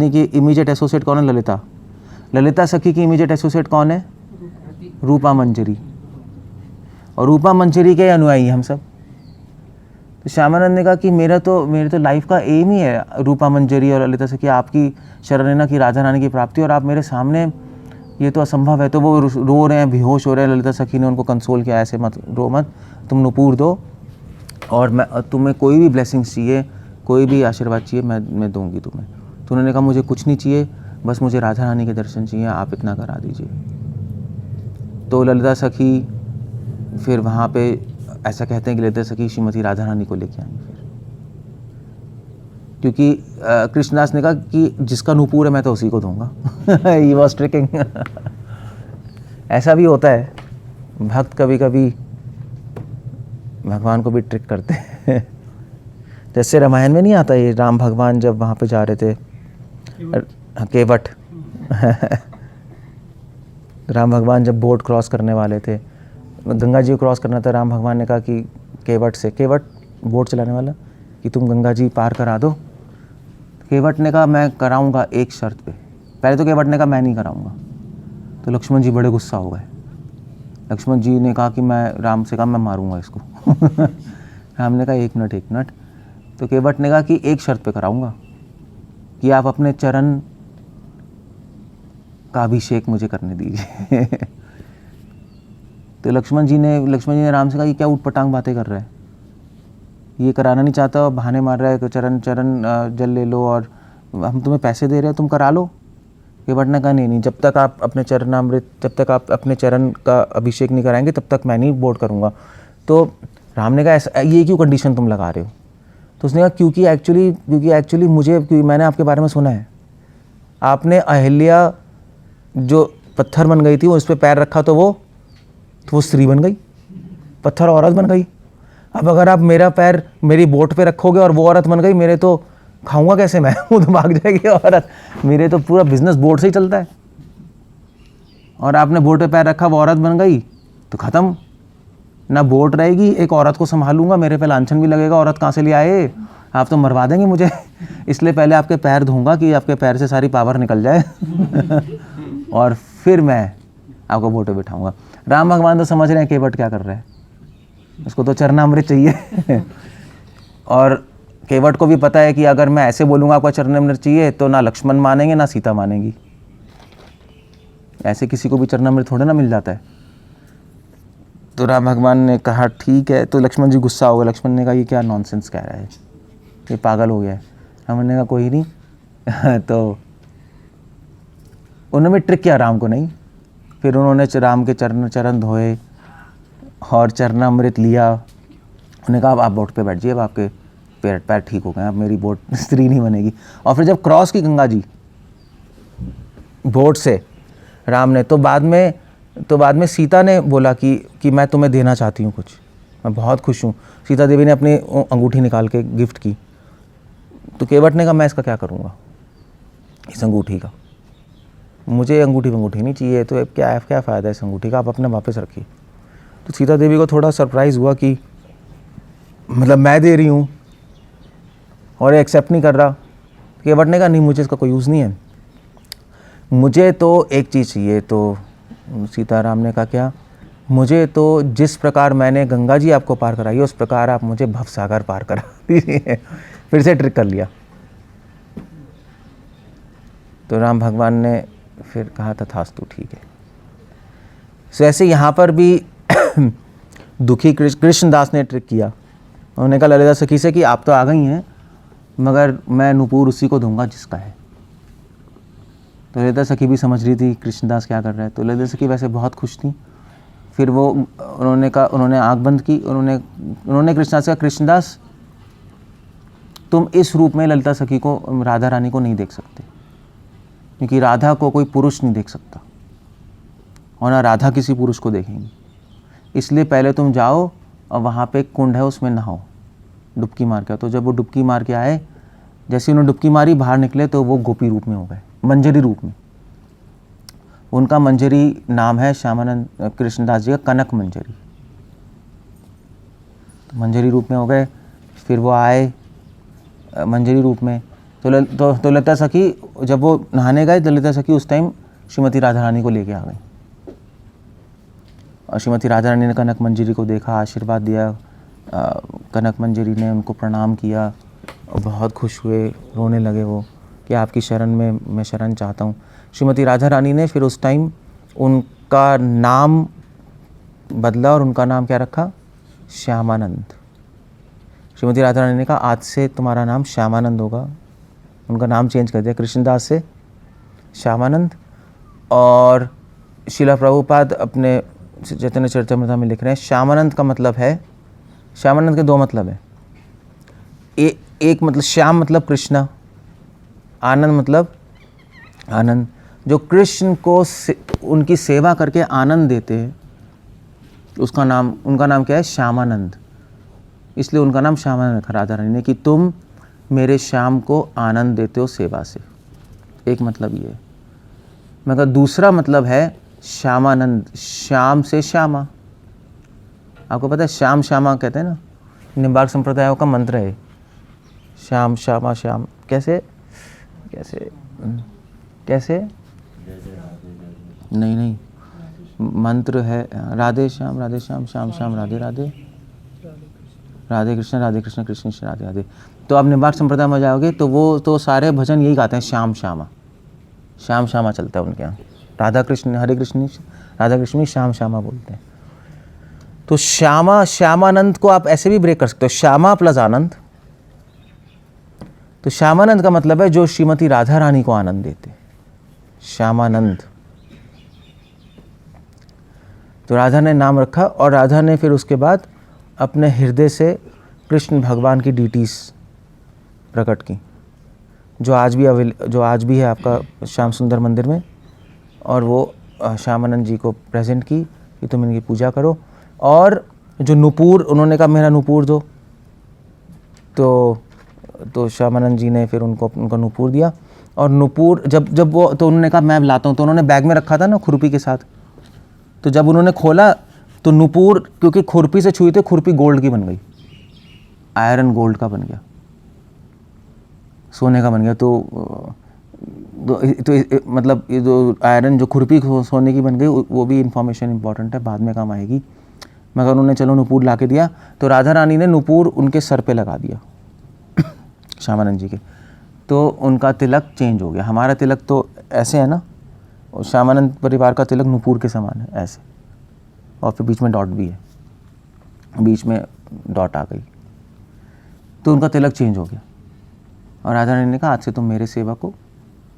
की इमीडिएट एसोसिएट कौन है? ललिता। ललिता सखी की इमीडिएट एसोसिएट कौन है? रूपा मंजरी, और रूपा मंजरी के अनुयायी हम सब। तो श्यामानंद ने कहा कि मेरे तो लाइफ का एम ही है रूपा मंजरी और ललिता सखी आपकी शरण लेना की राधा रानी की प्राप्ति, और आप मेरे सामने, ये तो असंभव है। तो वो रो रहे हैं, बेहोश हो रहे हैं। ललिता सखी ने उनको कंसोल किया, ऐसे मत रो मत, तुम नूपुर दो और मैं तुम्हें कोई भी ब्लेसिंग्स चाहिए, कोई भी आशीर्वाद चाहिए, मैं दूंगी तुम्हें। तो उन्होंने कहा मुझे कुछ नहीं चाहिए, बस मुझे राधा रानी के दर्शन चाहिए, आप इतना करा दीजिए। तो ललिता सखी फिर वहाँ पे ऐसा कहते हैं कि ललिता सखी श्रीमती राधा रानी को लेके आई फिर, क्योंकि कृष्णदास ने कहा कि जिसका नूपुर है मैं तो उसी को दूंगा। He was tricking. ऐसा भी होता है, भक्त कभी कभी भगवान को भी ट्रिक करते हैं। जैसे रामायण में नहीं आता ये, राम भगवान जब वहाँ पे जा रहे थे केवट, राम भगवान जब बोट क्रॉस करने वाले थे, गंगा जी को क्रॉस करना था, राम भगवान ने कहा कि केवट बोट चलाने वाला कि तुम गंगा जी पार करा दो। केवट ने कहा मैं कराऊंगा एक शर्त पे। पहले तो केवट ने कहा मैं नहीं कराऊंगा। तो लक्ष्मण जी बड़े गुस्सा हो गए। लक्ष्मण जी ने कहा कि राम से कहा मैं मारूंगा इसको। राम ने कहा एक मिनट। तो केवट ने कहा कि एक शर्त पे कराऊंगा कि आप अपने चरण का अभिषेक मुझे करने दीजिए। तो लक्ष्मण जी ने राम से कहा कि क्या ऊटपटांग बातें कर रहा है, ये कराना नहीं चाहता, बहाने मार रहा है, चरण जल ले लो और हम तुम्हें पैसे दे रहे हैं, तुम करा लो। केवट ने कहा नहीं, जब तक आप अपने चरण का अभिषेक नहीं कराएंगे तब तक मैं नहीं बोट करूँगा। तो राम ने कहा ऐसा ये क्यों कंडीशन तुम लगा रहे हो? तो उसने कहा क्योंकि एक्चुअली मैंने आपके बारे में सुना है, आपने अहिल्या जो पत्थर बन गई थी वो इस पर पैर रखा तो वो स्त्री बन गई, पत्थर औरत बन गई। अब अगर आप मेरा पैर मेरी बोट पे रखोगे और वो औरत बन गई, मेरे तो खाऊंगा कैसे मैं? वो तो भाग जाएगी औरत। मेरे तो पूरा बिजनेस बोट से ही चलता है, और आपने बोट पे पैर रखा, वो औरत बन गई तो ख़त्म, ना बोट रहेगी, एक औरत को संभालूंगा, मेरे पे लांछन भी लगेगा, औरत कहाँ से ले आए, आप तो मरवा देंगे मुझे। इसलिए पहले आपके पैर धोऊंगा कि आपके पैर से सारी पावर निकल जाए और फिर मैं आपको बोट पे बिठाऊंगा। राम भगवान तो समझ रहे हैं केवट क्या कर रहा है, उसको तो चरणामृत चाहिए। और केवट को भी पता है कि अगर मैं ऐसे बोलूँगा आपको चरणामृत चाहिए तो ना लक्ष्मण मानेंगे ना सीता मानेगी, ऐसे किसी को भी चरणामृत थोड़ा ना मिल जाता है। तो राम भगवान ने कहा ठीक है। तो लक्ष्मण जी गुस्सा हो गए। लक्ष्मण ने कहा ये क्या नॉनसेंस कह रहा है, ये पागल हो गया है। राम ने कहा कोई नहीं। तो उन्होंने ट्रिक किया राम को नहीं, फिर उन्होंने राम के चरण धोए और चरणामृत लिया। उन्होंने कहा अब आप बोट पे बैठ जाइए, अब आपके पैर ठीक हो गए, अब मेरी बोट स्त्री नहीं बनेगी। और फिर जब क्रॉस की गंगा जी बोट से राम ने, तो बाद में सीता ने बोला कि मैं तुम्हें देना चाहती हूँ कुछ, मैं बहुत खुश हूँ। सीता देवी ने अपनी अंगूठी निकाल के गिफ्ट की। तो केवट ने कहा मैं इसका क्या करूँगा, इस अंगूठी का, मुझे अंगूठी नहीं चाहिए, तो क्या फ़ायदा है इस अंगूठी का, आप अपने वापस रखिए। तो सीता देवी को थोड़ा सरप्राइज़ हुआ कि मतलब मैं दे रही हूँ और ये एक्सेप्ट नहीं कर रहा। केवट ने कहा नहीं, मुझे इसका कोई यूज़ नहीं है, मुझे तो एक चीज़ चाहिए। तो सीताराम ने कहा क्या? मुझे तो जिस प्रकार मैंने गंगा जी आपको पार कराई है उस प्रकार आप मुझे भवसागर पार करा दीजिए। फिर से ट्रिक कर लिया। तो राम भगवान ने फिर कहा तथास्तु, ठीक है। सो ऐसे यहाँ पर भी दुखी कृष्णदास ने ट्रिक किया उन्होंने कहा ललिता सखी से कि आप तो आ गई हैं, मगर मैं नूपुर उसी को दूंगा जिसका है। तो ललिता सखी भी समझ रही थी कृष्णदास क्या कर रहा है, तो ललिता सखी वैसे बहुत खुश थी। फिर वो उन्होंने आँख बंद की, उन्होंने कृष्णदास से कहा, कृष्णदास तुम इस रूप में ललिता सखी को, राधा रानी को नहीं देख सकते, क्योंकि राधा को कोई पुरुष नहीं देख सकता और ना राधा किसी पुरुष को देखेंगी। इसलिए पहले तुम जाओ और वहाँ पे एक कुंड है, उसमें नहाओ, डुबकी मार के। तो जब वो डुबकी मार के आए, जैसे उन्होंने डुबकी मारी, बाहर निकले तो वो गोपी रूप में हो गए, मंजरी रूप में। उनका मंजरी नाम है श्यामानंद कृष्णदास जी का कनक मंजरी। तो मंजरी रूप में हो गए। फिर वो आए मंजरी रूप में। तो ललिता सखी जब वो नहाने गए, तो ललिता सखी उस टाइम श्रीमती राधा रानी को लेके आ गई। और श्रीमती राधा रानी ने कनक मंजरी को देखा, आशीर्वाद दिया। कनक मंजरी ने उनको प्रणाम किया और बहुत खुश हुए, रोने लगे वो कि आपकी शरण में मैं शरण चाहता हूँ। श्रीमती राधा रानी ने फिर उस टाइम उनका नाम बदला और उनका नाम क्या रखा? श्यामानंद। श्रीमती राधा रानी ने कहा आज से तुम्हारा नाम श्यामानंद होगा। उनका नाम चेंज कर दिया कृष्णदास से श्यामानंद। और शिला प्रभुपाद अपने चैतन्य चरितामृत में लिख रहे हैं श्यामानंद का मतलब है, श्यामानंद के दो मतलब है। एक मतलब श्याम मतलब कृष्ण, आनंद मतलब आनंद। जो कृष्ण को उनकी सेवा करके आनंद देते हैं, उनका नाम क्या है? श्यामानंद। इसलिए उनका नाम श्यामानंद रखा राधा रानी ने कि तुम मेरे श्याम को आनंद देते हो सेवा से। एक मतलब ये है। मगर दूसरा मतलब है श्यामानंद, श्याम से श्यामा। आपको पता है श्याम श्यामा कहते हैं ना, निम्बार्क संप्रदायों का मंत्र है श्याम श्यामा श्याम। कैसे कैसे कैसे? नहीं, मंत्र है राधे श्याम श्याम श्याम राधे राधे, राधे कृष्ण कृष्ण कृष्ण राधे राधे। तो आप निम्बार्क संप्रदाय में जाओगे तो वो तो सारे भजन यही गाते हैं, श्याम श्यामा, श्याम श्यामा चलता है उनके यहाँ। राधा कृष्ण हरे कृष्ण, राधा कृष्ण श्याम श्यामा बोलते हैं। तो श्यामानंद को आप ऐसे भी ब्रेक कर सकते हो, श्यामा प्लस आनंद। तो श्यामानंद का मतलब है जो श्रीमती राधा रानी को आनंद देते, श्यामानंद। तो राधा ने नाम रखा और राधा ने फिर उसके बाद अपने हृदय से कृष्ण भगवान की डीटीज प्रकट की, जो आज भी है आपका श्याम सुंदर मंदिर में। और वो श्यामानंद जी को प्रेजेंट की कि तुम इनकी पूजा करो। और जो नूपुर, उन्होंने कहा मेरा नूपुर दो, तो श्यामानंद जी ने फिर उनका नूपुर दिया। और नूपुर जब वो, तो उन्होंने कहा मैं लाता हूँ। तो उन्होंने बैग में रखा था ना खुरपी के साथ। तो जब उन्होंने खोला तो नूपुर, क्योंकि खुरपी से छुई थे, खुरपी गोल्ड की बन गई, आयरन गोल्ड का बन गया, सोने का बन गया। तो मतलब ये जो आयरन जो खुरपी सोने की बन गई, वो भी इंफॉर्मेशन इंपॉर्टेंट है, बाद में काम आएगी। मगर उन्होंने चलो नूपुर ला के दिया। तो राधा रानी ने नूपुर उनके सर पे लगा दिया श्यामानंद जी के। तो उनका तिलक चेंज हो गया। हमारा तिलक तो ऐसे है ना, और श्यामानंद परिवार का तिलक नूपुर के समान है ऐसे, और फिर बीच में डॉट भी है, बीच में डॉट आ गई। तो उनका तिलक चेंज हो गया। और राधा रानी ने कहा आज से तुम मेरे सेवक हो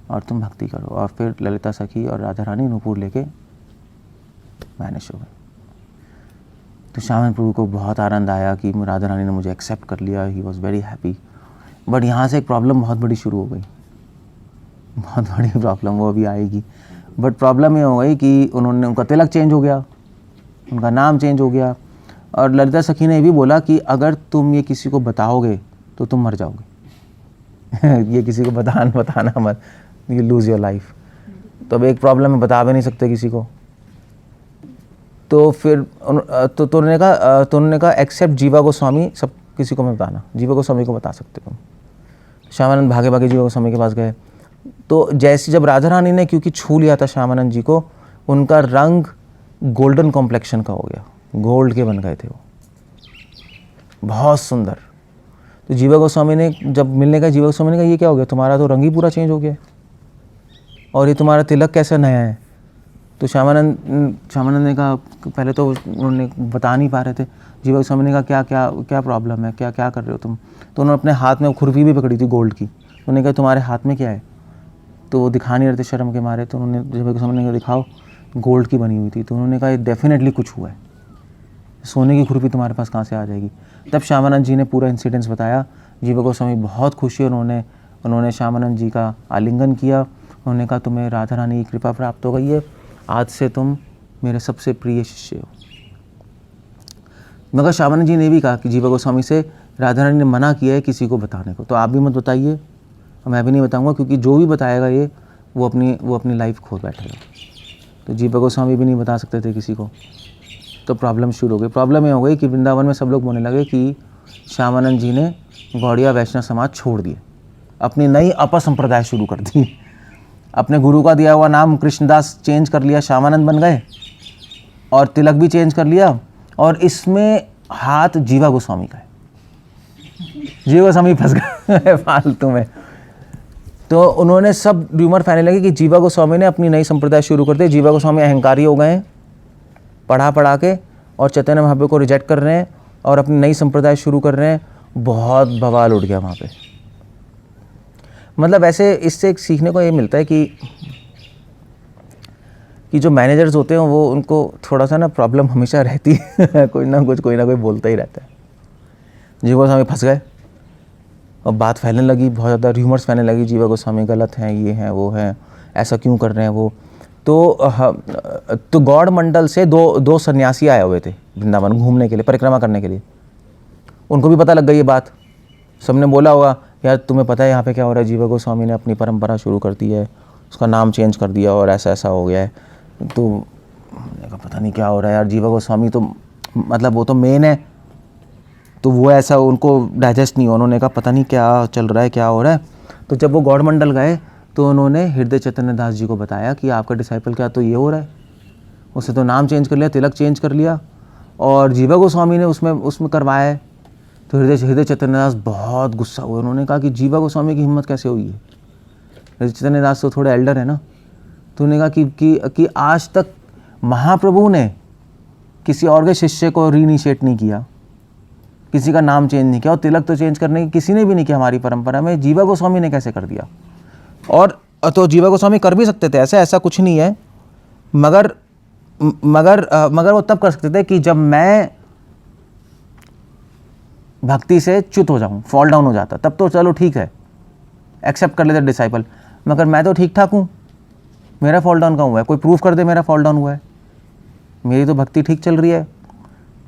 और तुम भक्ति करो। और फिर ललिता सखी और राधा रानी नूपुर लेके वैनिश हो गए। तो श्यामानंद प्रभु को बहुत आनंद आया कि राधा रानी ने मुझे एक्सेप्ट कर लिया। He was very happy. But यहाँ से एक प्रॉब्लम बहुत बड़ी शुरू हो गई, बहुत बड़ी प्रॉब्लम, वो अभी आएगी। बट प्रॉब्लम ये हो गई कि उनका तिलक चेंज हो गया, उनका नाम चेंज हो गया। और ललिता सखी ने ये भी बोला कि अगर तुम ये किसी को बताओगे तो तुम मर जाओगे ये किसी को बताना मत, यू लूज़ योर लाइफ। तो अब एक प्रॉब्लम है, बता भी नहीं सकते किसी को। तो फिर तो उन्होंने कहा एक्सेप्ट जीवा गोस्वामी, सब किसी को मत बताना, जीवा गोस्वामी को बता सकते हो। श्यामानंद भागे भागे जीवा गोस्वामी के पास गए। तो जैसे जब राधा रानी ने क्योंकि छू लिया था श्यामानंद जी को, उनका रंग गोल्डन कॉम्प्लेक्शन का हो गया, गोल्ड के बन गए थे वो, बहुत सुंदर। तो जीवा गोस्वामी ने जब मिलने का, जीवा गोस्वामी ने कहा ये क्या हो गया, तुम्हारा तो रंग ही पूरा चेंज हो गया और ये तुम्हारा तिलक कैसा नया है। तो श्यामानंद ने कहा, पहले तो उन्होंने बता नहीं पा रहे थे। जीवा गोस्वामी ने कहा क्या क्या क्या प्रॉब्लम है, क्या क्या कर रहे हो तुम। तो उन्होंने अपने हाथ में खुरपी भी पकड़ी थी गोल्ड की। उन्होंने कहा तुम्हारे हाथ में क्या है, तो वो दिखा नहीं रहे थे शर्म के मारे। तो उन्होंने जीवा गोस्वामी ने कहा दिखाओ, गोल्ड की बनी हुई थी। तो उन्होंने कहा ये डेफिनेटली कुछ हुआ है, सोने की खुरपी तुम्हारे पास कहाँ से आ जाएगी। तब श्यामानंद जी ने पूरा इंसिडेंस बताया। जीवा गोस्वामी बहुत खुश हुए, उन्होंने श्यामानंद जी का आलिंगन किया। उन्होंने कहा तुम्हें राधा रानी की कृपा प्राप्त हो गई है, आज से तुम मेरे सबसे प्रिय शिष्य हो। मगर श्यामानंद जी ने भी कहा कि जीवा गोस्वामी से राधा रानी ने मना किया है किसी को बताने को, तो आप भी मत बताइए, मैं भी नहीं बताऊंगा, क्योंकि जो भी बताएगा ये वो अपनी लाइफ खो बैठेगा। तो जीवा गोस्वामी भी नहीं बता सकते थे किसी को। तो प्रॉब्लम शुरू हो गई। प्रॉब्लम ये हो गई कि वृंदावन में सब लोग बोलने लगे कि श्यामानंद जी ने गौड़िया वैष्णव समाज छोड़ दिए, अपनी नई अपर संप्रदाय शुरू कर दी, अपने गुरु का दिया हुआ नाम कृष्णदास चेंज कर लिया, श्यामानंद बन गए, और तिलक भी चेंज कर लिया। और इसमें हाथ जीवा गोस्वामी का है, जीवा गोस्वामी फंस गए फालतू में। तो उन्होंने सब र्यूमर फैलने लगे कि जीवा गोस्वामी ने अपनी नई संप्रदाय शुरू कर दी। जीवा गोस्वामी अहंकारी हो गए हैं पढ़ा के, और चैतन्य महाप्रभु को रिजेक्ट कर रहे हैं और अपनी नई संप्रदाय शुरू कर रहे हैं। बहुत बवाल उठ गया वहाँ पे। मतलब ऐसे इससे एक सीखने को ये मिलता है कि जो मैनेजर्स होते हैं वो उनको थोड़ा सा ना प्रॉब्लम हमेशा रहती है कोई ना कोई बोलता ही रहता है। जीवा गोस्वामी फंस गए और बात फैलने लगी, बहुत ज़्यादा र्यूमर्स फैलने लगी, जीवा गोस्वामी गलत हैं, ये हैं वो हैं, ऐसा क्यों कर रहे हैं वो। तो गौड़ मंडल से दो सन्यासी आए हुए थे वृंदावन घूमने के लिए, परिक्रमा करने के लिए। उनको भी पता लग गई ये बात, सबने बोला होगा यार तुम्हें पता है यहाँ पे क्या हो रहा है, जीवा गोस्वामी ने अपनी परंपरा शुरू कर दी है, उसका नाम चेंज कर दिया और ऐसा हो गया है। तो मैंने कहा पता नहीं क्या हो रहा है यार, जीवा गोस्वामी तो मतलब वो तो मेन है, तो वो ऐसा उनको डाइजेस्ट नहीं हुआ। उन्होंने कहा पता नहीं क्या चल रहा है, क्या हो रहा है। तो जब वो गौड़ मंडल गए तो उन्होंने हृदय चैतन्य दास जी को बताया कि आपका डिसाइपल क्या तो ये हो रहा है, उसने तो नाम चेंज कर लिया, तिलक चेंज कर लिया, और जीवा गोस्वामी ने उसमें करवाया है। तो हृदय चैतन्य दास बहुत गुस्सा हुए। उन्होंने कहा कि जीवा गोस्वामी की हिम्मत कैसे हुई है, हृदय चैतन्य दास तो थोड़े एल्डर है ना। तो उन्होंने कहा कि आज तक महाप्रभु ने किसी और के शिष्य को रीइनिशिएट नहीं किया, किसी का नाम चेंज नहीं किया, और तिलक तो चेंज करने की किसी ने भी नहीं किया हमारी परंपरा में, जीवा गोस्वामी ने कैसे कर दिया। और तो जीवा गोस्वामी कर भी सकते थे ऐसा कुछ नहीं है, मगर वो तब कर सकते थे कि जब मैं भक्ति से च्युत हो जाऊं, फॉल डाउन हो जाता, तब तो चलो ठीक है, एक्सेप्ट कर लेते डिसाइपल। मगर मैं तो ठीक ठाक हूँ, मेरा फॉल डाउन कहाँ हुआ है, कोई प्रूफ कर दे मेरा फॉल डाउन हुआ है, मेरी तो भक्ति ठीक चल रही है।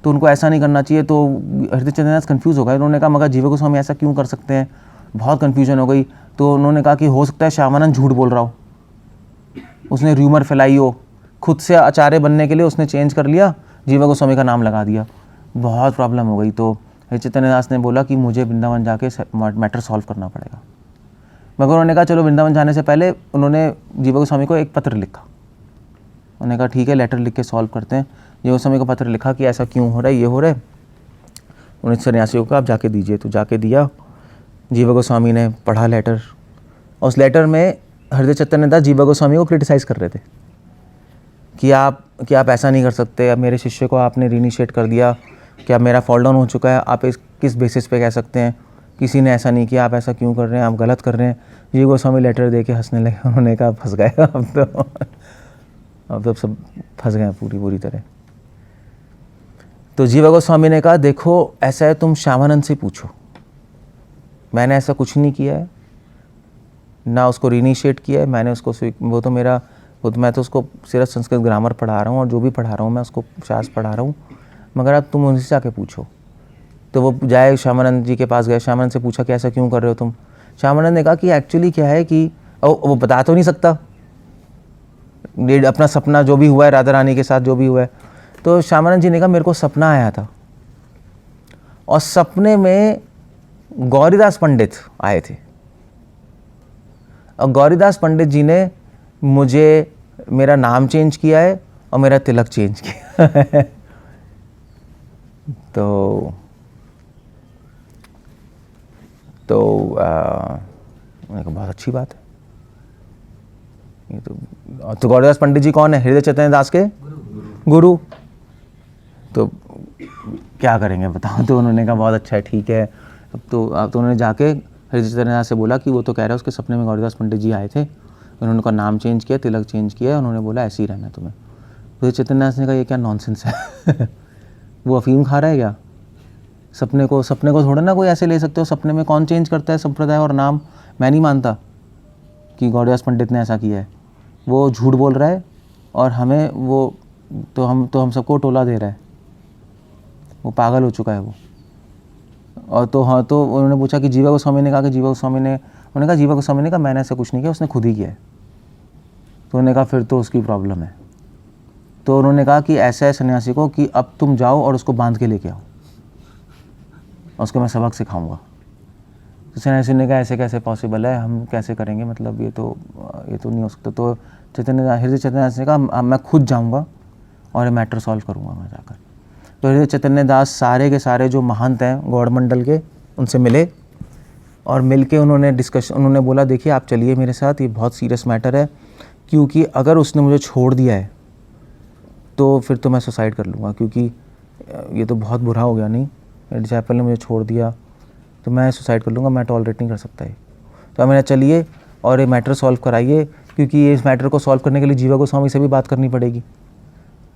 तो उनको ऐसा नहीं करना चाहिए। तो हृदय चैतन्य दास कन्फ्यूज़ हो गए। उन्होंने कहा मगर जीवा गोस्वामी ऐसा क्यों कर सकते हैं, बहुत कन्फ्यूजन हो गई। तो उन्होंने कहा कि हो सकता है श्यामानंद झूठ बोल रहा हो, उसने र्यूमर फैलाई हो, खुद से आचार्य बनने के लिए उसने चेंज कर लिया, जीवा गोस्वामी का नाम लगा दिया, बहुत प्रॉब्लम हो गई। तो हृदय चैतन्य दास ने बोला कि मुझे वृंदावन जाके मैटर सॉल्व करना पड़ेगा। मगर उन्होंने कहा चलो वृंदावन जाने से पहले उन्होंने जीवा गोस्वामी को एक पत्र लिखा। उन्होंने कहा ठीक है, लेटर लिख के सॉल्व करते हैं। जीवा गोस्वामी को पत्र लिखा कि ऐसा क्यों हो रहा है, ये हो रहा है। उन्हें सन्यासियों को आप जाके दीजिए, तो जाके दिया। जीवा गोस्वामी ने पढ़ा लेटर, और उस लेटर में हृदय चैतन्य दास जीवा गोस्वामी को क्रिटिसाइज़ कर रहे थे कि आप ऐसा नहीं कर सकते, अब मेरे शिष्य को आपने रीइनिशिएट कर दिया, क्या मेरा फॉल डाउन हो चुका है, आप किस बेसिस पे कह सकते हैं, किसी ने ऐसा नहीं किया, आप ऐसा क्यों कर रहे हैं, आप गलत कर रहे हैं। जीवा गोस्वामी लेटर दे के हंसने लगे। उन्होंने कहा फंस गए, अब तो सब फंस गए पूरी तरह। तो जीवा गोस्वामी ने कहा देखो ऐसा है, तुम श्यामानंद से पूछो, मैंने ऐसा कुछ नहीं किया है, ना उसको रीइनिशिएट किया है, मैंने उसको मैं तो उसको सिर्फ संस्कृत ग्रामर पढ़ा रहा हूँ, और जो भी पढ़ा रहा हूँ मैं उसको शास्त्र पढ़ा रहा हूँ, मगर अब तुम उनसे जाके पूछो। तो वो जाए श्यामानंद जी के पास गए, श्यामानंद से पूछा कि ऐसा क्यों कर रहे हो तुम। श्यामानंद ने कहा कि एक्चुअली क्या है कि वो बता तो नहीं सकता अपना सपना जो भी हुआ है राधा रानी के साथ जो भी हुआ है। तो श्यामानंद जी ने कहा मेरे को सपना आया था, और सपने में गौरीदास पंडित आए थे, और गौरीदास पंडित जी ने मुझे मेरा नाम चेंज किया है और मेरा तिलक चेंज किया है। तो मैंने कहा बहुत अच्छी बात है, ये तो तो गौरीदास पंडित जी कौन है? हृदय चैतन्य दास के गुरु। तो क्या करेंगे बताओ? तो उन्होंने कहा बहुत अच्छा है, ठीक है। अब तो उन्होंने जाके हृदय चैतन्य दास से बोला कि वो तो कह रहा है उसके सपने में गौरीदास पंडित जी आए थे, उन्होंने उनका नाम चेंज किया, तिलक चेंज किया, उन्होंने बोला ऐसे ही रहना तुम्हें। हृदय चैतन्य दास ने कहा ये क्या नॉनसेंस है वो अफीम खा रहा है क्या? सपने को थोड़ा ना कोई ऐसे ले सकते हो। सपने में कौन चेंज करता है संप्रदाय और नाम? मैं नहीं मानता कि गौरीदास पंडित ने ऐसा किया है। वो झूठ बोल रहा है और हमें वो तो हम सबको टोला दे रहा है। वो पागल हो चुका है वो। और तो हाँ, तो उन्होंने पूछा कि जीवा गोस्वामी ने कहा कि उन्होंने कहा जीवा गोस्वामी ने कहा मैंने ऐसा कुछ नहीं किया, उसने खुद ही किया है। तो उन्होंने कहा फिर तो उसकी प्रॉब्लम है। तो उन्होंने कहा कि ऐसा है सन्यासी को कि अब तुम जाओ और उसको बांध के लेके आओ और उसको मैं सबक सिखाऊंगा। तो सन्यासी ने कहा ऐसे कैसे पॉसिबल है, हम कैसे करेंगे, मतलब ये तो नहीं हो सकता। तो हृदय चैतन्य दास ने कहा मैं खुद जाऊंगा और ये मैटर सॉल्व करूंगा मैं जाकर। तो हृदय चैतन्य दास सारे के सारे जो महंत हैं गौड़ मंडल के, उनसे मिले और मिल के उन्होंने बोला देखिए आप चलिए मेरे साथ, ये बहुत सीरियस मैटर है, क्योंकि अगर उसने मुझे छोड़ दिया है तो फिर तो मैं सुसाइड कर लूँगा, क्योंकि ये तो बहुत बुरा हो गया। नहीं, मेरे डिसाइपल ने मुझे छोड़ दिया तो मैं सुसाइड कर लूँगा, मैं टॉलरेट नहीं कर सकता है। तो अब मेरा चलिए और ये मैटर सॉल्व कराइए, क्योंकि ये इस मैटर को सॉल्व करने के लिए जीवा गोस्वामी से भी बात करनी पड़ेगी।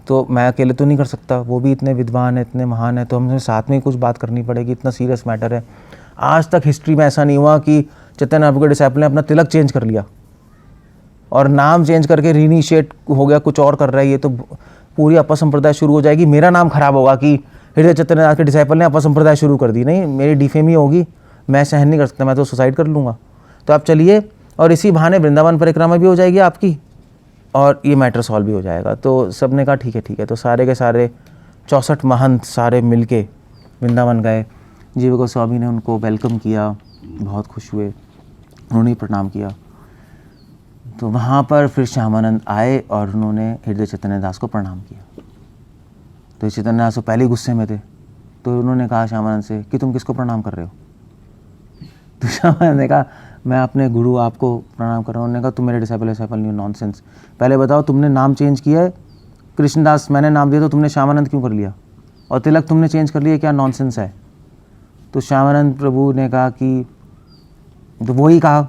तो मैं अकेले तो नहीं कर सकता, वो भी इतने विद्वान है, इतने महान है, तो हमें साथ में ही कुछ बात करनी पड़ेगी। इतना सीरियस मैटर है। आज तक हिस्ट्री में ऐसा नहीं हुआ कि चैतन्य महाप्रभु के डिसाइपल ने अपना तिलक चेंज कर लिया और नाम चेंज करके रीइनिशिएट हो गया, कुछ और कर रहा है। ये तो पूरी अपर संप्रदाय शुरू हो जाएगी। मेरा नाम खराब होगा कि हृदय चैतन्य दास के डिसाइपल ने अपर संप्रदाय शुरू कर दी। नहीं, मेरी डिफेमी होगी, मैं सहन नहीं कर सकता, मैं तो सुसाइड कर लूँगा। तो आप चलिए और इसी बहाने वृंदावन परिक्रमा भी हो जाएगी आपकी और ये मैटर सॉल्व भी हो जाएगा। तो सब ने कहा ठीक है ठीक है। तो सारे के सारे 64 महंत सारे मिल के वृंदावन गए। जीवा गोस्वामी ने उनको वेलकम किया, बहुत खुश हुए, उन्होंने प्रणाम किया। तो वहाँ पर फिर श्यामानंद आए और उन्होंने हृदय चैतन्य दास को प्रणाम किया। तो चैतन्य दास तो पहले गुस्से में थे, तो उन्होंने कहा श्यामानंद से कि तुम किसको प्रणाम कर रहे हो? तो श्यामानंद ने कहा मैं अपने गुरु आपको प्रणाम कर रहा हूँ। उन्होंने कहा तुम मेरे डिसाइपल नहीं, नॉनसेंस। पहले बताओ तुमने नाम चेंज किया है, कृष्णदास मैंने नाम दिया तो तुमने श्यामानंद क्यों कर लिया? और तिलक तुमने चेंज कर लिया, क्या नॉनसेंस है? तो श्यामानंद प्रभु ने कहा कि तो वही कहा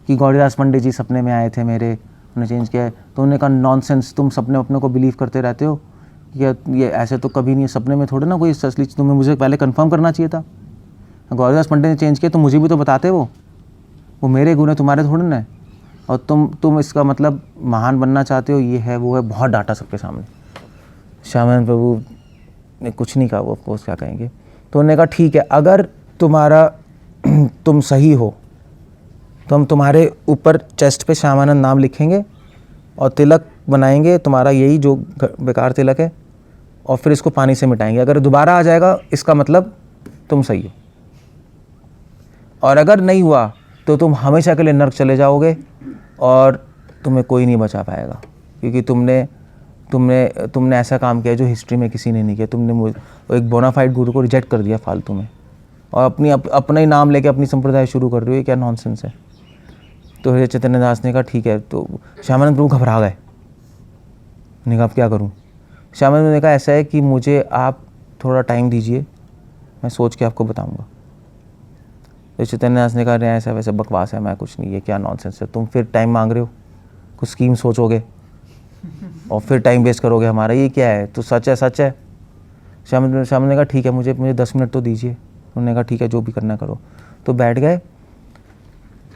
कि गौरीदास पंडित जी सपने में आए थे मेरे, उन्होंने चेंज किया है। तो उन्होंने कहा नॉनसेंस, तुम सपने अपने को बिलीव करते रहते हो, ये ऐसे तो कभी नहीं है, सपने में थोड़े ना कोई असली, तुम्हें मुझे पहले कंफर्म करना चाहिए था। गौरीदास पंडित ने चेंज किया तो मुझे भी तो बताते, वो मेरे गुण है, तुम्हारे थोड़े ना है। और तुम इसका मतलब महान बनना चाहते हो, ये है वो है, बहुत डांटा सबके सामने। श्यामानंद प्रभु ने कुछ नहीं कहा, वो अफकोर्स क्या कहेंगे। तो उन्होंने कहा ठीक है, अगर तुम सही हो तो हम तुम्हारे ऊपर चेस्ट पे श्यामानंद नाम लिखेंगे और तिलक बनाएंगे तुम्हारा, यही जो बेकार तिलक है, और फिर इसको पानी से मिटाएंगे। अगर दोबारा आ जाएगा इसका मतलब तुम सही हो, और अगर नहीं हुआ तो तुम हमेशा के लिए नर्क चले जाओगे और तुम्हें कोई नहीं बचा पाएगा, क्योंकि तुमने ऐसा काम किया जो हिस्ट्री में किसी ने नहीं किया। तुमने एक बोनाफाइड गुरु को रिजेक्ट कर दिया फालतू में, और अपना ही नाम लेके अपनी संप्रदाय शुरू कर रही हो, ये क्या नॉनसेंस है। तो हृदय चैतन्य दास ने कहा ठीक है। तो श्यामानंद प्रभु घबरा गए, उन्होंने कहा अब क्या करूं? श्यामानंद ने कहा ऐसा है कि मुझे आप थोड़ा टाइम दीजिए, मैं सोच के आपको बताऊंगा। तो चैतन्य दास ने कहा अरे ऐसा वैसे बकवास है, मैं कुछ नहीं, ये क्या नॉनसेंस है, तुम फिर टाइम मांग रहे हो, कुछ स्कीम सोचोगे और फिर टाइम वेस्ट करोगे हमारा, ये क्या है, तो सच है सच है। श्यामानंद ने कहा ठीक है, मुझे 10 मिनट तो दीजिए। उन्होंने कहा ठीक है, जो भी करना करो। तो बैठ गए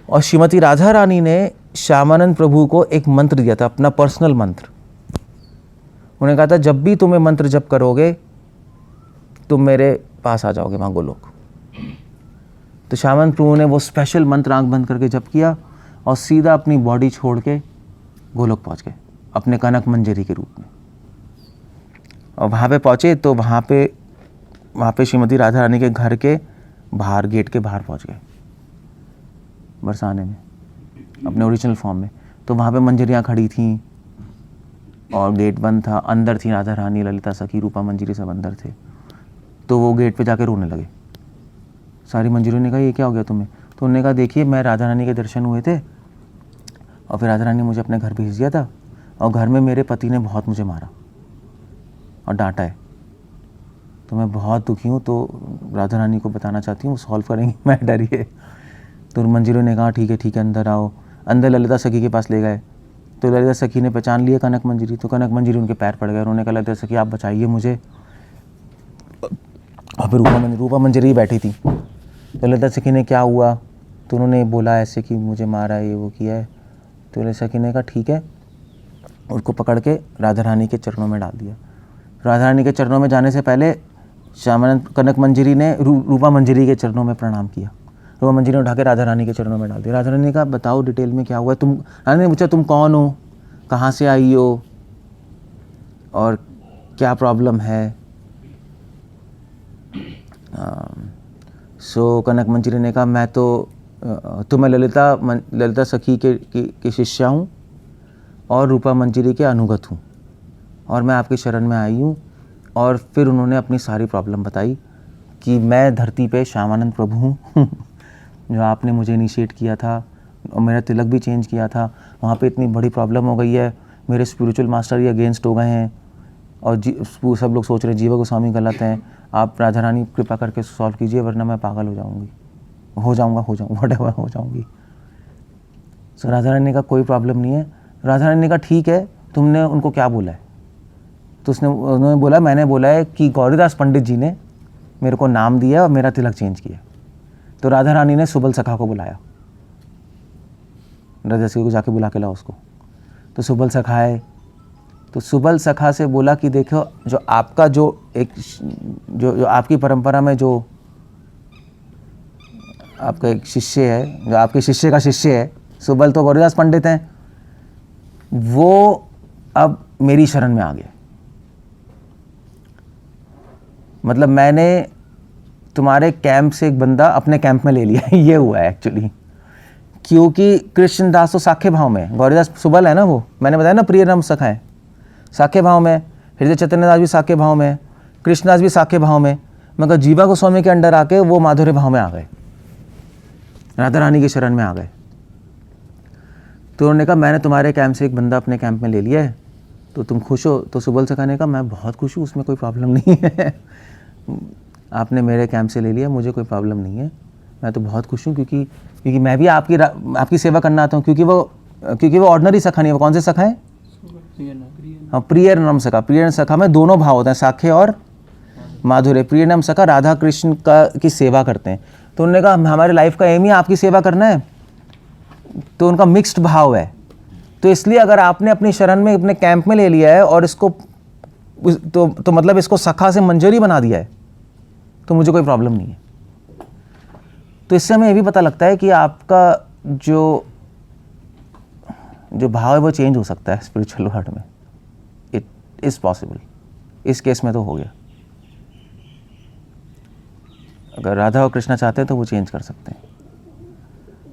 और श्रीमती राधा रानी ने श्यामानंद प्रभु को एक मंत्र दिया था, अपना पर्सनल मंत्र। उन्होंने कहा था जब भी तुम्हें मंत्र जप करोगे तुम मेरे पास आ जाओगे वहाँ गोलोक। तो श्यामानंद प्रभु ने वो स्पेशल मंत्र आंख बंद करके जप किया और सीधा अपनी बॉडी छोड़ के गोलोक पहुँच गए अपने कनक मंजरी के रूप में। और वहाँ पे पहुँचे तो वहाँ पे श्रीमती राधा रानी के घर के बाहर, गेट के बाहर पहुँच गए बरसाने में, अपने ओरिजिनल फॉर्म में। तो वहाँ पे मंजरियाँ खड़ी थीं और गेट बंद था। अंदर थी राधा रानी, ललिता सखी, रूपा मंजरी, सब अंदर थे। तो वो गेट पे जाके रोने लगे। सारी मंजरियों ने कहा ये क्या हो गया तुम्हें? तो उन्होंने कहा देखिए मैं राधा रानी के दर्शन हुए थे और फिर राधा रानी ने मुझे अपने घर भेज दिया था, और घर में मेरे पति ने बहुत मुझे मारा और डांटा है, तो मैं बहुत दुखी हूँ। तो राधा रानी को बताना चाहती हूँ, वो सॉल्व करेंगी मैटर ये। तो मंजीरों ने कहा ठीक है अंदर आओ। अंदर ललिता सखी के पास ले गए, तो ललिता सखी ने पहचान लिया कनक मंजीरी, तो कनक मंजीरी उनके पैर पड़ गए। उन्होंने कहा ललिता सखी आप बचाइए मुझे। और फिर रूपा मंजीरी बैठी थी, तो ललिता सखी ने क्या हुआ, तो उन्होंने बोला ऐसे कि मुझे मारा है, ये वो किया है। तो ललिता सखी ने कहा ठीक है, उसको पकड़ के राधा रानी के चरणों में डाल दिया। राधा रानी के चरणों में जाने से पहले श्यामानंद कनक मंजीरी ने रूपा मंजीरी के चरणों में प्रणाम किया। रूपा मंजीरी ने उठा के राधा रानी के चरणों में डाल दिया। राधा रानी ने कहा बताओ डिटेल में क्या हुआ है। राधा ने पूछा तुम कौन हो, कहाँ से आई हो, और क्या प्रॉब्लम है। सो कनक मंजीरी ने कहा मैं मैं ललिता सखी के शिष्या हूँ और रूपा मंजीरी के अनुगत हूँ, और मैं आपकी शरण में आई हूँ। और फिर उन्होंने अपनी सारी प्रॉब्लम बताई कि मैं धरती पे श्यामानंद प्रभु हूँ जो आपने मुझे इनिशिएट किया था और मेरा तिलक भी चेंज किया था, वहाँ पे इतनी बड़ी प्रॉब्लम हो गई है, मेरे स्पिरिचुअल मास्टर ही अगेंस्ट हो गए हैं, और सब लोग सोच रहे हैं जीवा गोस्वामी गलत हैं, आप राधा रानी कृपा करके सॉल्व कीजिए वरना मैं पागल हो जाऊँगा व्हाटएवर हो जाऊँगी। सो राधा रानी का कोई प्रॉब्लम नहीं है। राधा रानी ने कहा ठीक है, तुमने उनको क्या बोला है। तो उन्होंने बोला मैंने बोला है कि गौरीदास पंडित जी ने मेरे को नाम दिया और मेरा तिलक चेंज किया। तो राधा रानी ने सुबल सखा को बुलाया, राधा सखी को जाके बुला के लाओ उसको। तो सुबल सखा है, तो सुबल सखा से बोला कि देखो जो आपका जो आपकी परंपरा में जो आपका एक शिष्य है, जो आपके शिष्य का शिष्य है, सुबल तो गौरीदास पंडित हैं, वो अब मेरी शरण में आ गया। मतलब मैंने तुम्हारे कैंप से एक बंदा अपने कैंप में ले लिया ये हुआ है एक्चुअली, क्योंकि कृष्णदास तो साखे भाव में, गौरीदास सुबल है ना, वो मैंने बताया ना प्रिय रम सखा है, साखे भाव में, हृदय चैतन्य दास भी साखे भाव में, कृष्णदास भी साखे भाव में, मगर जीवा गोस्वामी के अंडर आके वो माधुर्य भाव में आ गए, राधा रानी की शरण में आ गए। तो उन्होंने कहा मैंने तुम्हारे कैंप से एक बंदा अपने कैंप में ले लिया है, तो तुम खुश हो। तो सुबल सखा ने कहा मैं बहुत खुश हूँ, उसमें कोई प्रॉब्लम नहीं है आपने मेरे कैंप से ले लिया, मुझे कोई प्रॉब्लम नहीं है, मैं तो बहुत खुश हूँ, क्योंकि मैं भी आपकी सेवा करना आता हूँ। क्योंकि वो ऑर्डिनरी सखा नहीं है, वो कौन से सखा है, हाँ प्रिय नम सखा। प्रिय सखा में दोनों भाव होते हैं, साखे और माधुर्य। प्रिय नम सखा राधा कृष्ण की सेवा करते हैं। तो उन्होंने कहा हमारे लाइफ का एम ही आपकी सेवा करना है, तो उनका मिक्स्ड भाव है। तो इसलिए अगर आपने अपनी शरण में अपने कैंप में ले लिया है और इसको तो मतलब इसको सखा से मंजरी बना दिया है, तो मुझे कोई प्रॉब्लम नहीं है। तो इससे हमें ये भी पता लगता है कि आपका जो भाव है वो चेंज हो सकता है स्पिरिचुअल वर्ल्ड में। It is possible. इस केस में तो हो गया। अगर राधा और कृष्णा चाहते हैं तो वो चेंज कर सकते हैं।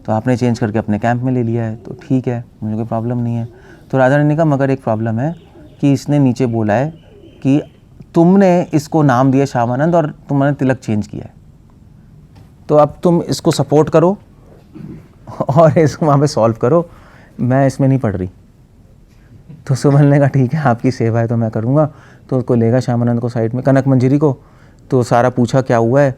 तो आपने चेंज करके अपने कैंप में ले लिया है, तो ठीक है, मुझे कोई प्रॉब्लम नहीं है। तो राधा रानी ने कहा मगर एक प्रॉब्लम है कि इसने नीचे बोला है कि तुमने इसको नाम दिया श्यामानंद और तुमने तिलक चेंज किया है, तो अब तुम इसको सपोर्ट करो और इसको वहाँ पे सॉल्व करो, मैं इसमें नहीं पढ़ रही। तो सुबल ने कहा ठीक है, आपकी सेवा है तो मैं करूँगा। तो उसको लेगा श्यामानंद को साइड में, कनक मंजीरी को, तो सारा पूछा क्या हुआ है।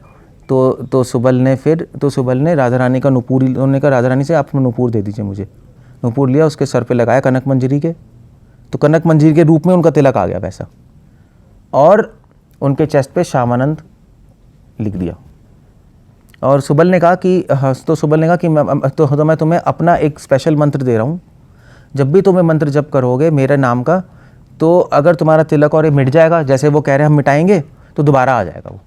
तो सुबल ने राधा रानी का नूपुर, उन्होंने कहा राधा रानी से आप नूपुर दे दीजिए मुझे। नूपुर लिया, उसके सर पे लगाया कनक मंजीरी के, तो कनक मंजीरी के रूप में उनका तिलक आ गया वैसा, और उनके चेस्ट पे श्यामानंद लिख दिया। और सुबल ने कहा कि मैं तुम्हें अपना एक स्पेशल मंत्र दे रहा हूँ, जब भी तुम्हें मंत्र जप करोगे मेरे नाम का, तो अगर तुम्हारा तिलक और ये मिट जाएगा, जैसे वो कह रहे हैं हम मिटाएंगे, तो दोबारा आ जाएगा वो।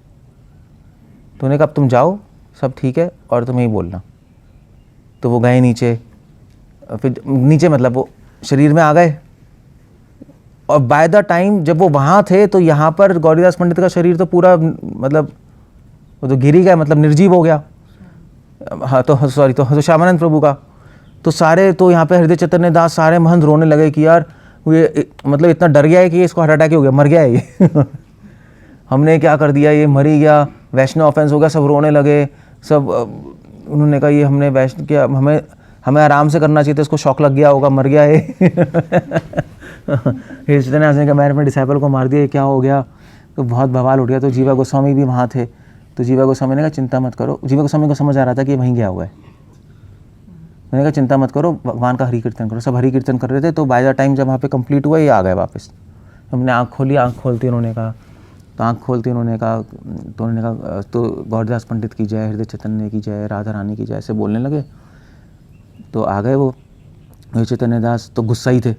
तो उन्होंने कहा अब तुम जाओ, सब ठीक है, और तुम ही बोलना। तो वो गए नीचे, फिर नीचे मतलब वो शरीर में आ गए, और बाय द टाइम जब वो वहाँ थे तो यहाँ पर गौरीदास पंडित का शरीर तो पूरा मतलब वो तो गिर ही गया, मतलब निर्जीव हो गया। हाँ तो श्यामानंद प्रभु का तो सारे, तो यहाँ पे हृदय चैतन्य दास सारे महंत रोने लगे कि यार ये मतलब इतना डर गया है कि इसको हार्ट अटैक हो गया, मर गया है ये हमने क्या कर दिया, ये मर ही गया, वैष्णव ऑफेंस हो गया, सब रोने लगे सब। उन्होंने कहा ये हमने वैष्णव किया, हमें हमें आराम से करना चाहिए था, इसको शौक लग गया होगा, मर गया है। हृदय ने हंसने का मैंने अपने डिसाइपल को मार दिया, क्या हो गया? तो बहुत बवाल उठ गया। तो जीवा गोस्वामी भी वहाँ थे। तो जीवा गोस्वामी ने कहा चिंता मत करो। जीवा गोस्वामी को समझ आ रहा था कि वहीं गया हुआ है। मैंने कहा चिंता मत करो, भगवान का हरि कीर्तन करो। सब हरि कीर्तन कर रहे थे। तो बाय द टाइम जब वहाँ पे कंप्लीट हुआ, ये आ गए वापस। हमने आँख खोली, आँख खोलती उन्होंने कहा, तो आँख खोलती उन्होंने कहा, तो उन्होंने कहा तो गौरदास पंडित की जय, हृदय चैतन्य की जय, राधा रानी की जय, ऐसे बोलने लगे। तो आ गए वो चैतन्य दास, तो गुस्सा ही थे।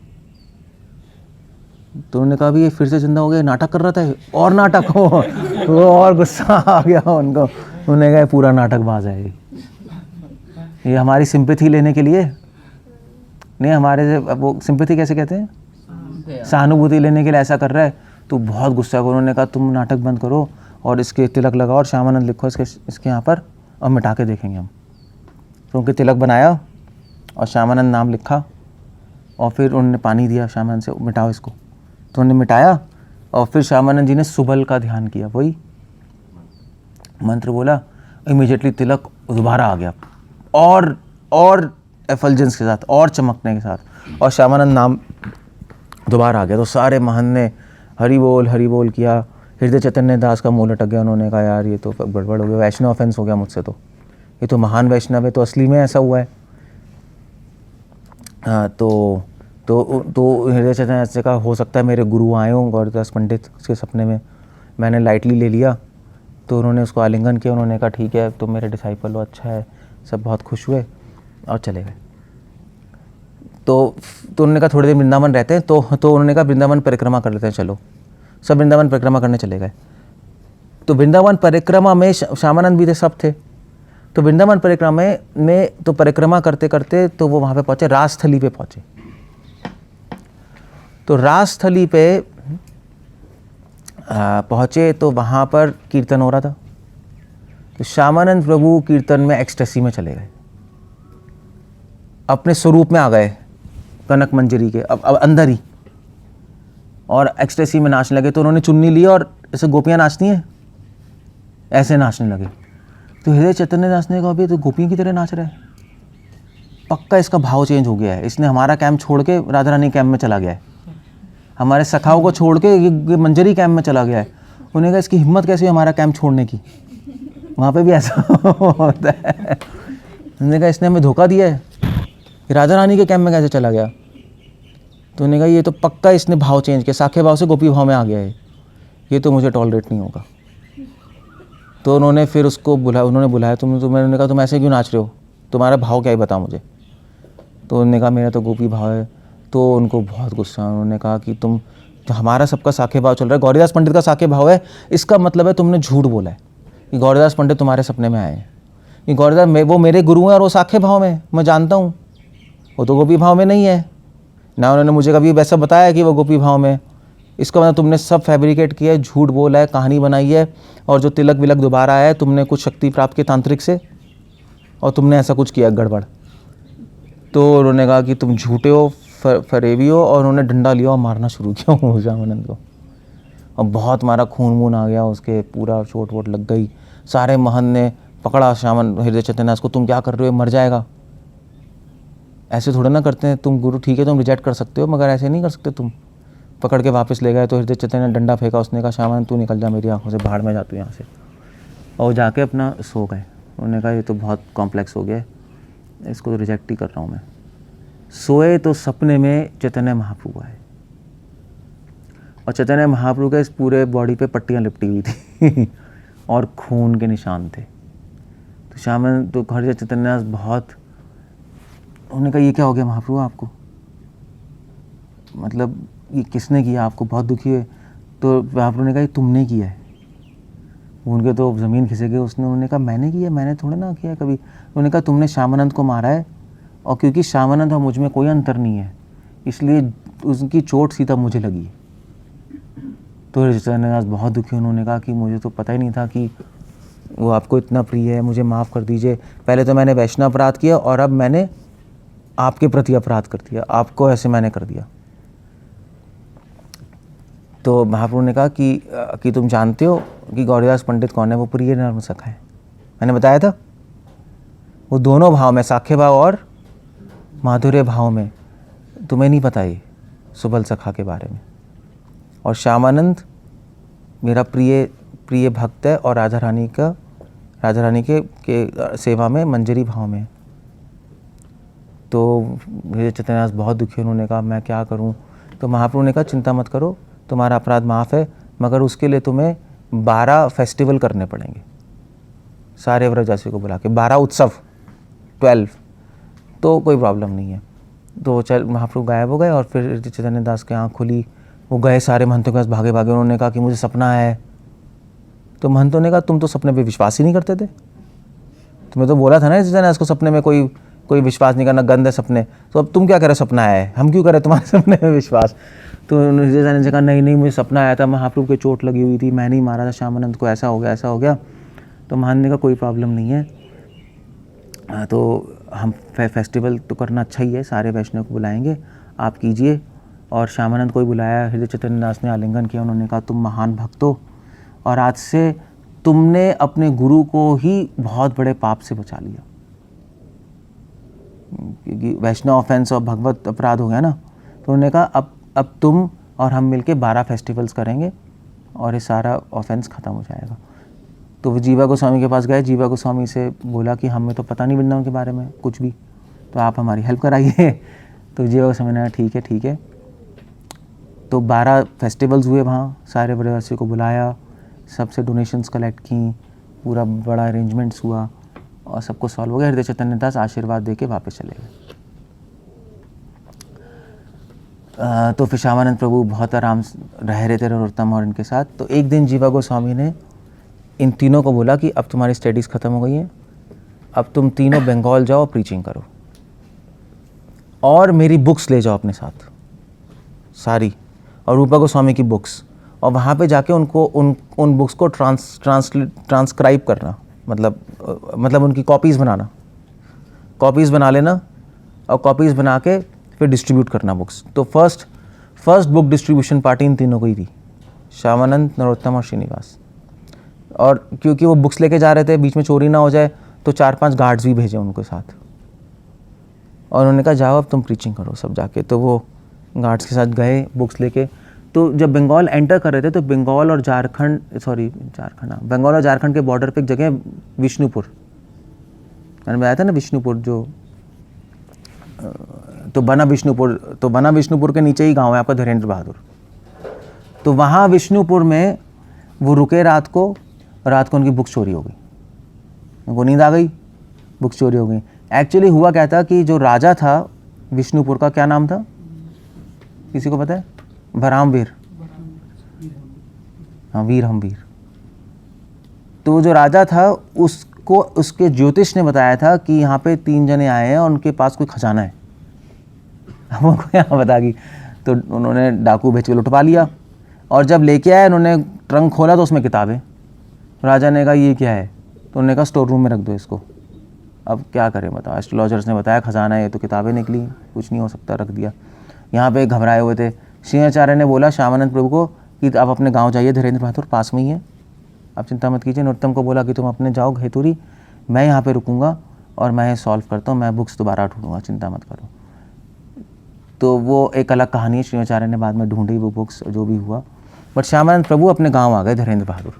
तो उन्होंने कहा भी ये फिर से जिंदा हो गया, नाटक कर रहा था, और नाटक हो। वो और गुस्सा आ गया उनको। उन्होंने कहा पूरा नाटकबाज है ये हमारी सिंपैथी लेने के लिए नहीं, हमारे से वो सिंपैथी कैसे कहते हैं, सहानुभूति लेने के लिए ऐसा कर रहा है। तो बहुत गुस्सा हुआ। उन्होंने कहा तुम नाटक बंद करो और इसके तिलक लगाओ और श्यामानंद लिखो इसके यहाँ पर, और मिटा के देखेंगे हम। तो उनके तिलक बनाया और श्यामानंद नाम लिखा, और फिर उन्होंने पानी दिया श्यामानंद से, मिटाओ इसको। तो उन्होंने मिटाया, और फिर श्यामानंद जी ने सुबल का ध्यान किया, वही मंत्र बोला, इमीडिएटली तिलक दोबारा आ गया, और एफल्जेंस के साथ, और चमकने के साथ, और श्यामानंद नाम दोबारा आ गया। तो सारे महन ने हरि बोल किया। हृदय चैतन्य दास का मुँह लटक गया। उन्होंने कहा यार ये तो गड़बड़ हो गया, वैष्णव ऑफेंस हो गया मुझसे, तो ये तो महान वैष्णव है, तो असली में ऐसा हुआ है। तो हृदय चैतन्य दास से कहा हो सकता है मेरे गुरु आए हों गौरदास पंडित उसके सपने में, मैंने लाइटली ले लिया। तो उन्होंने उसको आलिंगन किया। उन्होंने कहा ठीक है तुम मेरे डिसाइपल हो, अच्छा है। सब बहुत खुश हुए और चले गए। तो उन्होंने कहा थोड़ी देर वृंदावन रहते हैं। तो उन्होंने कहा वृंदावन परिक्रमा कर लेते हैं, चलो। सब वृंदावन परिक्रमा करने चले गए। तो वृंदावन परिक्रमा में श्यामानंद भी थे, सब थे। तो वृंदावन परिक्रमा में तो परिक्रमा करते करते तो वो वहाँ पे पहुँचे, राजस्थली पे पहुँचे। तो राजस्थली पे पहुँचे तो वहाँ पर कीर्तन हो रहा था। तो श्यामानंद प्रभु कीर्तन में एक्सटेसी में चले गए, अपने स्वरूप में आ गए कनक मंजरी के अब अंदर ही, और एक्सटेसी में नाचने लगे। तो उन्होंने चुन्नी ली और ऐसे गोपियाँ नाचती हैं ऐसे नाचने लगे। तो हृदय चैतन्य दास ने कहा अभी तो गोपियों की तरह नाच रहा है, पक्का इसका भाव चेंज हो गया है, इसने हमारा कैंप छोड़ के राधा रानी कैंप में चला गया है, हमारे सखाओं को छोड़ के ये मंजरी कैंप में चला गया है। उन्होंने कहा इसकी हिम्मत कैसी है हमारा कैंप छोड़ने की, वहाँ पे भी ऐसा होता है। उन्होंने कहा इसने हमें धोखा दिया है, राधा रानी के कैंप में कैसे चला गया। तो उन्होंने कहा ये तो पक्का इसने भाव चेंज किया, साखे भाव से गोपी भाव में आ गया है, ये तो मुझे टॉलरेट नहीं होगा। तो उन्होंने फिर उसको उन्होंने बुलाया, मैंने कहा तुम ऐसे क्यों नाच रहे हो, तुम्हारा भाव क्या है बताओ मुझे। तो उन्होंने कहा मेरा तो गोपी भाव है। तो उनको बहुत गुस्सा, उन्होंने कहा कि तुम हमारा सबका साखे भाव चल रहा है, गौरीदास पंडित का साखे भाव है, इसका मतलब है तुमने झूठ बोला है कि गौरीदास पंडित तुम्हारे सपने में आए हैं। कि गौरीदास वो मेरे गुरु हैं और वो साखे भाव में, मैं जानता हूँ, वो तो गोपी भाव में नहीं है ना, उन्होंने मुझे कभी वैसा बताया कि वो गोपी भाव में। इसका मतलब तुमने सब फैब्रिकेट किया है, झूठ बोला है, कहानी बनाई है, और जो तिलक विलक दोबारा आया है तुमने कुछ शक्ति प्राप्त की तांत्रिक से, और तुमने ऐसा कुछ किया गड़बड़। तो उन्होंने कहा कि तुम झूठे हो, फरेबी हो, और उन्होंने डंडा लिया और मारना शुरू किया श्यामानंद को, और बहुत मारा, खून वून आ गया उसके, पूरा चोट वोट लग गई। सारे महन ने पकड़ा हृदय चैतन्य दास को, तुम क्या कर रहे हो, मर जाएगा, ऐसे थोड़ा ना करते हैं, तुम गुरु ठीक है तुम रिजेक्ट कर सकते हो मगर ऐसे नहीं कर सकते तुम। पकड़ के वापस ले गए। तो हृदय चैतन्य ने डंडा फेंका, उसने कहा श्यामानंद तू निकल जा मेरी आंखों से, बाहर में जा तू यहाँ से, और जाके अपना सो गए। उन्होंने कहा ये तो बहुत कॉम्प्लेक्स हो गया, इसको तो रिजेक्ट ही कर रहा हूँ मैं। सोए तो सपने में चैतन्य महाप्रभु आए, और चैतन्य महाप्रभु के इस पूरे बॉडी पे पट्टियाँ लिपटी हुई थी और खून के निशान थे। तो श्यामानंद तो हृदय चैतन्य दास बहुत, उन्होंने कहा ये क्या हो गया महाप्रभु आपको, मतलब ये किसने किया आपको, बहुत दुखी है। तो महाप्रभु ने कहा ये तुमने किया है। उनके तो ज़मीन खिसक गई। उन्होंने कहा मैंने किया, मैंने थोड़ा ना किया कभी। उन्होंने कहा तुमने श्यामानंद को मारा है, और क्योंकि श्यामानंद और मुझ में कोई अंतर नहीं है इसलिए उसकी चोट सीधा मुझे लगी। तो हृदय चैतन्य दास बहुत दुखी। उन्होंने कहा कि मुझे तो पता ही नहीं था कि वो आपको इतना प्रिय है, मुझे माफ़ कर दीजिए, पहले तो मैंने वैष्णव अपराध किया और अब मैंने आपके प्रति अपराध कर दिया, आपको ऐसे मैंने कर दिया। तो महाप्रभु ने कहा कि तुम जानते हो कि गौरीदास पंडित कौन है, वो प्रिय नर्म सखा है, मैंने बताया था, वो दोनों भाव में, साखे भाव और माधुर्य भाव में, तुम्हें नहीं पता ये सुबल सखा के बारे में। और श्यामानंद मेरा प्रिय प्रिय भक्त है और राधा रानी के सेवा में मंजरी भाव में। तो हृदय चैतन्यदास बहुत दुखी, उन्होंने कहा मैं क्या करूं? तो महाप्रभु ने कहा चिंता मत करो, तुम्हारा अपराध माफ़ है, मगर उसके लिए तुम्हें 12 फेस्टिवल करने पड़ेंगे, सारे व्रजवासियों को बुला के 12 उत्सव, 12। तो कोई प्रॉब्लम नहीं है। तो चल महाप्रभु गायब हो गए और फिर हृदय चैतन्यदास की आँख खुली, वो गए सारे महंतों के पास भागे भागे, उन्होंने कहा कि मुझे सपना है। तो महंतों ने कहा तुम तो सपने पे विश्वास ही नहीं करते थे, तुम्हें तो बोला था ना चैतन्यदास को सपने में कोई विश्वास नहीं करना, गंद है सपने, तो अब तुम क्या करे, सपना आया है, हम क्यों करें तुम्हारे सपने में विश्वास? तो हृदय ने कहा नहीं मुझे सपना आया था, महाप्रभु के चोट लगी हुई थी, मैंने ही मारा था श्यामानंद को, ऐसा हो गया। तो महंत ने कहा कोई प्रॉब्लम नहीं है, तो हम फेस्टिवल तो करना अच्छा ही है, सारे वैष्णव को बुलाएंगे, आप कीजिए। और श्यामानंद को ही बुलाया। हृदय चैतन्यदास ने आलिंगन किया, उन्होंने कहा तुम महान भक्त हो और आज से तुमने अपने गुरु को ही बहुत बड़े पाप से बचा लिया, क्योंकि वैष्णव ऑफेंस और भगवत अपराध हो गया ना। तो उन्होंने कहा अब तुम और हम मिलके 12 फेस्टिवल्स करेंगे और ये सारा ऑफेंस ख़त्म हो जाएगा। तो वो जीवा गोस्वामी के पास गए, जीवा गोस्वामी से बोला कि हमें तो पता नहीं वृंदावन के बारे में कुछ भी, तो आप हमारी हेल्प कराइए। तो जीवा गोस्वामी ने कहा ठीक है। तो 12 फेस्टिवल्स हुए वहाँ, सारे व्रजवासियों को बुलाया, सबसे डोनेशंस कलेक्ट की, पूरा बड़ा अरेंजमेंट्स हुआ और सबको सॉल्व हो गया। हृदय चैतन्यदास आशीर्वाद दे के वापस चले गए। तो फिर श्यामानंद प्रभु बहुत आराम से रह रहे थे नरोत्तम और इनके साथ। तो एक दिन जीवा गोस्वामी ने इन तीनों को बोला कि अब तुम्हारी स्टडीज़ ख़त्म हो गई हैं, अब तुम तीनों बंगाल जाओ, प्रीचिंग करो और मेरी बुक्स ले जाओ अपने साथ सारी, और रूपा गोस्वामी की बुक्स, और वहाँ पे जाके उनको उन बुक्स को ट्रांसक्राइब करना, मतलब उनकी कॉपीज़ बना लेना और कॉपीज़ बना के फिर डिस्ट्रीब्यूट करना बुक्स। तो फर्स्ट बुक डिस्ट्रीब्यूशन पार्टी इन तीनों को ही थी, श्यामानंद, नरोत्तम और श्रीनिवास। और क्योंकि वो बुक्स लेके जा रहे थे, बीच में चोरी ना हो जाए, तो 4-5 गार्ड्स भी भेजे उनके साथ और उन्होंने कहा जाओ अब तुम प्रीचिंग करो सब जाके। तो वो गार्ड्स के साथ गए बुक्स लेके। तो जब बंगाल एंटर कर रहे थे तो बंगाल और झारखंड के बॉर्डर पे एक जगह विष्णुपुर, मैंने बताया था ना विष्णुपुर, जो तो बना विष्णुपुर के नीचे ही गांव है आपका धीरेन्द्र बहादुर। तो वहाँ विष्णुपुर में वो रुके रात को उनकी बुक्स चोरी हो गई, उनको नींद आ गई, बुक्स चोरी हो गई। एक्चुअली हुआ क्या था कि जो राजा था विष्णुपुर का, क्या नाम था किसी को पता है? भरामवीर, हाँ वीर। तो जो राजा था उसके ज्योतिष ने बताया था कि यहाँ पे 3 जने आए हैं और उनके पास कोई खजाना है, हम उनको यहाँ बता गई। तो उन्होंने डाकू भेज के लुटवा लिया और जब लेके आए उन्होंने ट्रंक खोला तो उसमें किताबें। राजा ने कहा ये क्या है? तो उन्होंने कहा स्टोर रूम में रख दो इसको। अब क्या करें बताओ, एस्ट्रोलॉजर्स ने बताया खजाना है, तो किताबें निकली, कुछ नहीं हो सकता, रख दिया। यहाँ पे घबराए हुए थे। सिंहाचार्य ने बोला श्यामानंद प्रभु को कि आप अपने गांव जाइए, धीरेन्द्र बहादुर पास में ही है, आप चिंता मत कीजिए। नरोत्तम को बोला कि तुम अपने जाओ घेतुरी, मैं यहाँ पे रुकूंगा और मैं सॉल्व करता हूँ, मैं बुक्स दोबारा ढूंढूंगा, चिंता मत करो। तो वो एक अलग कहानी है, सिंहाचार्य ने बाद में ढूंढी वो बुक्स, जो भी हुआ। बट श्यामानंद प्रभु अपने गाँव आ गए धीरेन्द्र बहादुर।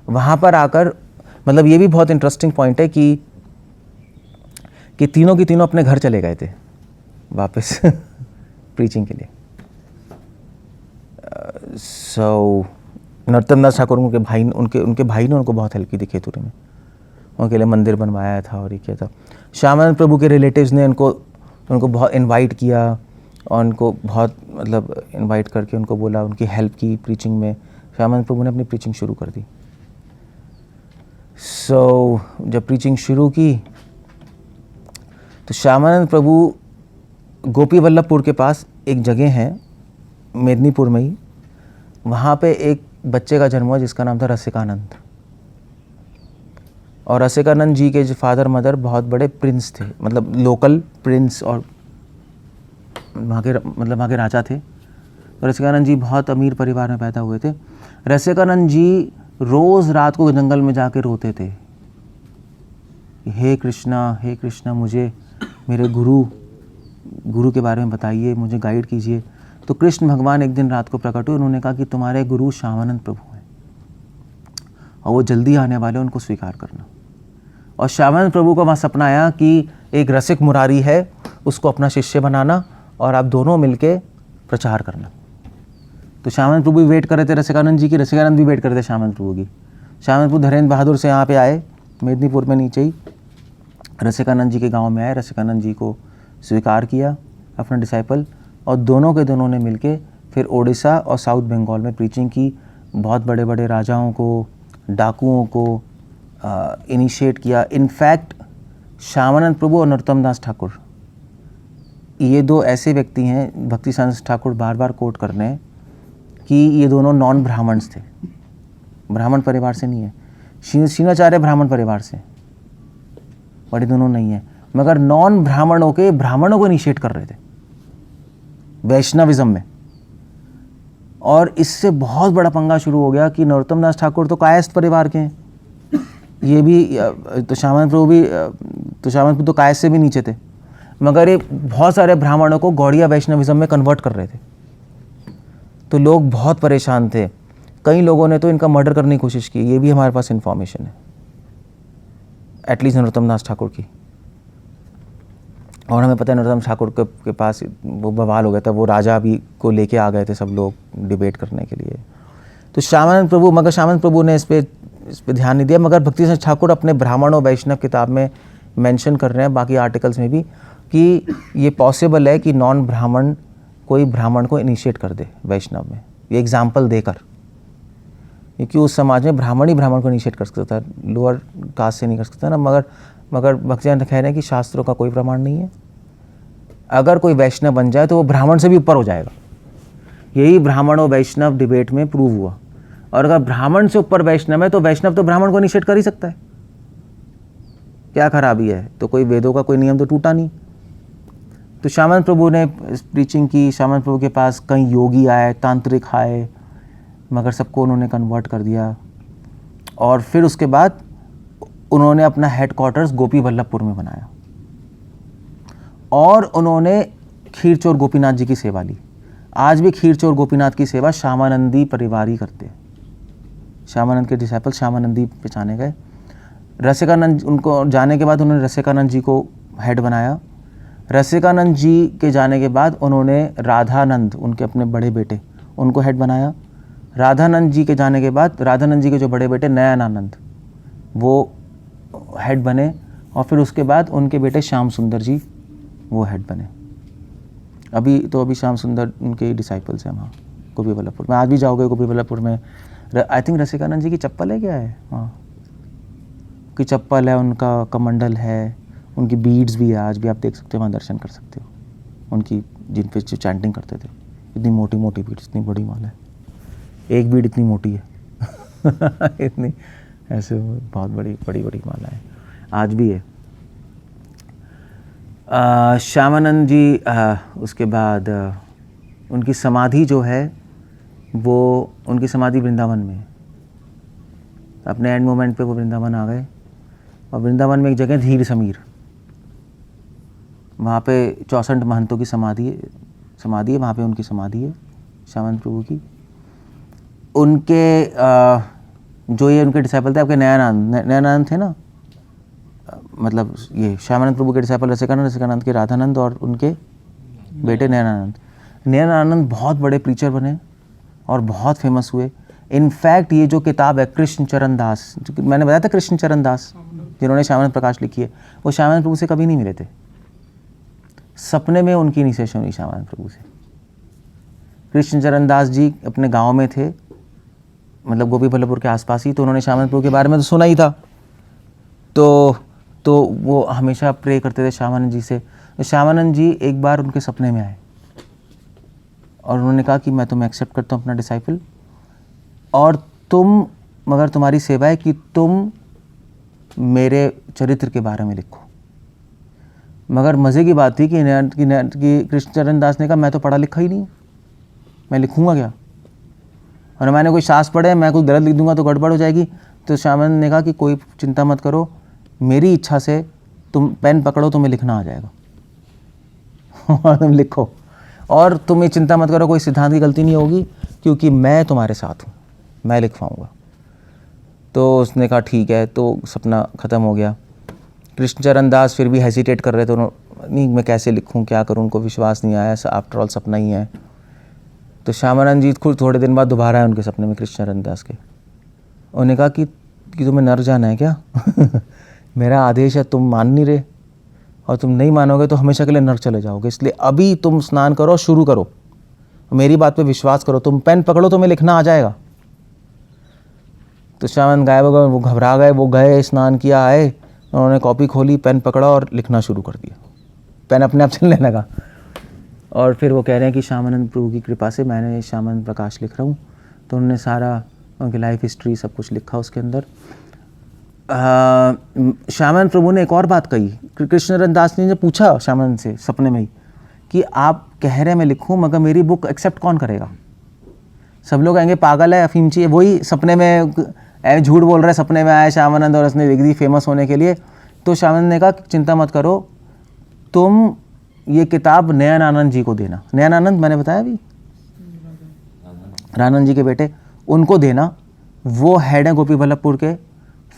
वहाँ पर आकर, मतलब ये भी बहुत इंटरेस्टिंग पॉइंट है कि तीनों की तीनों अपने घर चले गए थे वापस प्रीचिंग के लिए। नरोत्तम दास ठाकुर उनके भाई ने उनको बहुत हेल्प की थी खेतुरी में, उनके लिए मंदिर बनवाया था और ये किया था। श्यामानंद प्रभु के रिलेटिव्स ने उनको बहुत इनवाइट किया और उनको बहुत इनवाइट करके उनको बोला, उनकी हेल्प की प्रीचिंग में। श्यामानंद प्रभु ने अपनी प्रीचिंग शुरू कर दी। जब प्रीचिंग शुरू की तो श्यामानंद प्रभु गोपी वल्लभपुर के पास एक जगह है मेदिनीपुर में ही, वहाँ पे एक बच्चे का जन्म हुआ जिसका नाम था रसिकानंद। और रसिकानंद जी के जो फादर मदर बहुत बड़े प्रिंस थे, मतलब लोकल प्रिंस, और वहाँ के राजा थे। तो रसिकानंद जी बहुत अमीर परिवार में पैदा हुए थे। रसिकानंद जी रोज़ रात को जंगल में जाके रोते थे, हे कृष्णा मुझे मेरे गुरु गुरु के बारे में बताइए, मुझे गाइड कीजिए। तो कृष्ण भगवान एक दिन रात को प्रकट हुए, उन्होंने कहा कि तुम्हारे गुरु श्यामानंद प्रभु हैं और वो जल्दी आने वाले, उनको स्वीकार करना। और श्यामानंद प्रभु को वहाँ सपना आया कि एक रसिक मुरारी है, उसको अपना शिष्य बनाना और आप दोनों मिलके प्रचार करना। तो श्यामानंद प्रभु भी वेट कर रहे थे रसिकानंद जी की, रसिकानंद भी वेट कर रहे थे श्यामानंद प्रभु की। श्यामानंद प्रभु धीरेन्द्र बहादुर से यहाँ पे आए, मेदिनीपुर में नीचे ही रसिकानंद जी के गांव में आए, रसिकानंद जी को स्वीकार किया अपना डिसाइपल, और दोनों के दोनों ने मिलके फिर ओडिशा और साउथ बंगाल में प्रीचिंग की। बहुत बड़े बड़े राजाओं को, डाकुओं को इनिशिएट किया। इनफैक्ट श्यामानंद प्रभु और नरोत्तम दास ठाकुर, ये दो ऐसे व्यक्ति हैं, भक्ति सानंद ठाकुर बार बार कोट कर रहे हैं कि ये दोनों नॉन ब्राह्मण्स थे, ब्राह्मण परिवार से नहीं है। श्रीनाचार्य ब्राह्मण परिवार से, बड़े दोनों नहीं है, मगर नॉन ब्राह्मणों के ब्राह्मणों को इनिशिएट कर रहे थे वैष्णविज्म में। और इससे बहुत बड़ा पंगा शुरू हो गया कि नरोत्तम दास ठाकुर तो कायस्थ परिवार के हैं, ये भी तो श्यामानंद प्रभु तो कायस्थ से भी नीचे थे, मगर ये बहुत सारे ब्राह्मणों को गौड़िया वैष्णविज्म में कन्वर्ट कर रहे थे। तो लोग बहुत परेशान थे, कई लोगों ने तो इनका मर्डर करने की कोशिश की, ये भी हमारे पास इन्फॉर्मेशन है, एटलीस्ट नरोत्तम दास ठाकुर की। और हमें पता है नरोत्तम ठाकुर के पास वो बवाल हो गया था, वो राजा भी को लेके आ गए थे सब लोग डिबेट करने के लिए। तो श्यामानंद प्रभु, मगर श्यामानंद प्रभु ने इस पे ध्यान नहीं दिया। मगर भक्ति सानंद ठाकुर अपने ब्राह्मण और वैष्णव किताब में मेंशन कर रहे हैं, बाकी आर्टिकल्स में भी, कि ये पॉसिबल है कि नॉन ब्राह्मण कोई ब्राह्मण को इनिशिएट कर दे वैष्णव में, ये एग्जाम्पल देकर, क्योंकि उस समाज में ब्राह्मण ही ब्राह्मण को इनिशिएट कर सकता है, लोअर कास्ट से नहीं कर सकता ना। मगर भक्ति सानंद कह रहे हैं कि शास्त्रों का कोई प्रमाण नहीं है। अगर कोई वैष्णव बन जाए तो वो ब्राह्मण से भी ऊपर हो जाएगा, यही ब्राह्मण और वैष्णव डिबेट में प्रूव हुआ। और अगर ब्राह्मण से ऊपर वैष्णव है तो वैष्णव तो ब्राह्मण को इनिशिएट कर ही सकता है, क्या खराबी है? तो कोई वेदों का कोई नियम तो टूटा नहीं। तो श्यामानंद प्रभु ने प्रीचिंग की, श्यामानंद प्रभु के पास कई योगी आए, तांत्रिक आए, मगर सबको उन्होंने कन्वर्ट कर दिया। और फिर उसके बाद उन्होंने अपना हेडक्वार्टर्स गोपी वल्लभपुर में बनाया और उन्होंने खीरचोर गोपीनाथ जी की सेवा ली। आज भी खीरचोर गोपीनाथ की सेवा श्यामानंदी परिवार ही करते हैं, श्यामानंद के डिसाइपल श्यामानंदी पहचाने गए। रसिकानंद, उनको जाने के बाद उन्होंने रसिकानंद जी को हेड बनाया। रसिकानंद जी के जाने के बाद उन्होंने राधानंद, उनके अपने बड़े बेटे, उनको हेड बनाया। राधानंद जी के जाने के बाद राधानंद जी के जो बड़े बेटे नयनानंद, वो हेड बने। और फिर उसके बाद उनके बेटे श्याम सुंदर जी वो हेड बने। अभी श्याम सुंदर उनके डिसाइपल्स हैं वहाँ गोपी वल्लभपुर में। आज भी जाओगे गोपी वल्लभपुर में, आई थिंक रसिकानंद जी की चप्पल है, क्या है हाँ, की चप्पल है, उनका कमंडल है, उनकी बीड्स भी है, आज भी आप देख सकते हो, वहाँ दर्शन कर सकते हो उनकी, जिन पे जो चैंटिंग करते थे। इतनी मोटी मोटी बीड्स, इतनी बड़ी माला है, एक बीड इतनी मोटी है इतनी ऐसे बहुत बड़ी माला है, आज भी है। श्यामानंद जी उसके बाद उनकी समाधि जो है वो, उनकी समाधि वृंदावन में है। अपने एंड मोमेंट पे वो वृंदावन आ गए और वृंदावन में एक जगह धीर समीर, वहाँ पे 64 महंतों की समाधि है, वहाँ पे उनकी समाधि है श्यामानंद प्रभु की। उनके जो ये उनके डिसाइपल थे आपके नयनानंद थे ना, मतलब ये श्यामानंद प्रभु के डिसाइपल रसिकानंद के राधानंद और उनके बेटे नयनानंद बहुत बड़े प्रीचर बने और बहुत फेमस हुए। इनफैक्ट ये जो किताब है कृष्ण चरण दास, जो मैंने बताया था कृष्ण चरण दास जिन्होंने श्यामानंद प्रकाश लिखी है, वो श्यामानंद प्रभु से कभी नहीं मिले थे। सपने में उनकी इनिशिएशन हुई श्यामानंद प्रभु से। कृष्ण चरण दास जी अपने गांव में थे, मतलब गोपी वल्लभपुर के आसपास ही, तो उन्होंने श्यामानंद प्रभु के बारे में तो सुना ही था, तो वो हमेशा प्रे करते थे श्यामानंद जी से। तो श्यामानंद जी एक बार उनके सपने में आए और उन्होंने कहा कि मैं तुम्हें एक्सेप्ट करता हूँ अपना डिसाइपल, और तुम, मगर तुम्हारी सेवा है कि तुम मेरे चरित्र के बारे में लिखो। मगर मज़े की बात थी कि कृष्ण चरण दास ने कहा मैं तो पढ़ा लिखा ही नहीं, मैं लिखूँगा क्या, और मैंने कोई शास्त्र पढ़े, मैं कोई गलत लिख दूंगा तो गड़बड़ हो जाएगी। तो श्यामानंद ने कहा कि कोई चिंता मत करो, मेरी इच्छा से तुम पेन पकड़ो, तुम्हें लिखना आ जाएगा। और तुम लिखो, और तुम ये चिंता मत करो कोई सिद्धांत की गलती नहीं होगी, क्योंकि मैं तुम्हारे साथ हूँ, मैं लिखवाऊँगा। तो उसने कहा ठीक है, तो सपना ख़त्म हो गया। कृष्णचरण दास फिर भी हेजिटेट कर रहे थे, नहीं मैं कैसे लिखूं, क्या करूं, उनको विश्वास नहीं आया, आफ्टर ऑल सपना ही है। तो श्यामानंद जी खुद थोड़े दिन बाद दोबारा आए उनके सपने में कृष्णचरण दास के। उन्होंने कहा कि तुम्हें नर जाना है क्या? मेरा आदेश है, तुम मान नहीं रहे, और तुम नहीं मानोगे तो हमेशा के लिए नर्क चले जाओगे, इसलिए अभी तुम स्नान करो, शुरू करो, मेरी बात पे विश्वास करो, तुम पेन पकड़ो, तुम्हें लिखना आ जाएगा। तो श्यामानंद गायब हो गए, वो घबरा गए, वो गए, स्नान किया, आए, उन्होंने कॉपी खोली, पेन पकड़ा और लिखना शुरू कर दिया। पेन अपने आप चलने लगा। और फिर वो कह रहे हैं कि श्यामानंद प्रभु की कृपा से मैंने श्यामानंद प्रकाश लिख रहा हूँ। तो उन्होंने सारा उनकी लाइफ हिस्ट्री सब कुछ लिखा उसके अंदर। श्यामानंद प्रभु ने एक और बात कही, कृष्णचरण दास जी ने पूछा श्यामानंद से सपने में ही कि आप कह रहे हैं मैं लिखूं, मगर मेरी बुक एक्सेप्ट कौन करेगा? सब लोग कहेंगे पागल है, अफीम चाहिए। वही सपने में झूठ बोल रहा है, सपने में आया श्यामानंद और उसने लिख दी फेमस होने के लिए। तो श्यामानंद ने कहा चिंता मत करो, तुम ये किताब नयनानंद जी को देना। नयनानंद मैंने बताया अभी, रानंद जी के बेटे, उनको देना। वो हेड हैं गोपी बल्लभपुर के,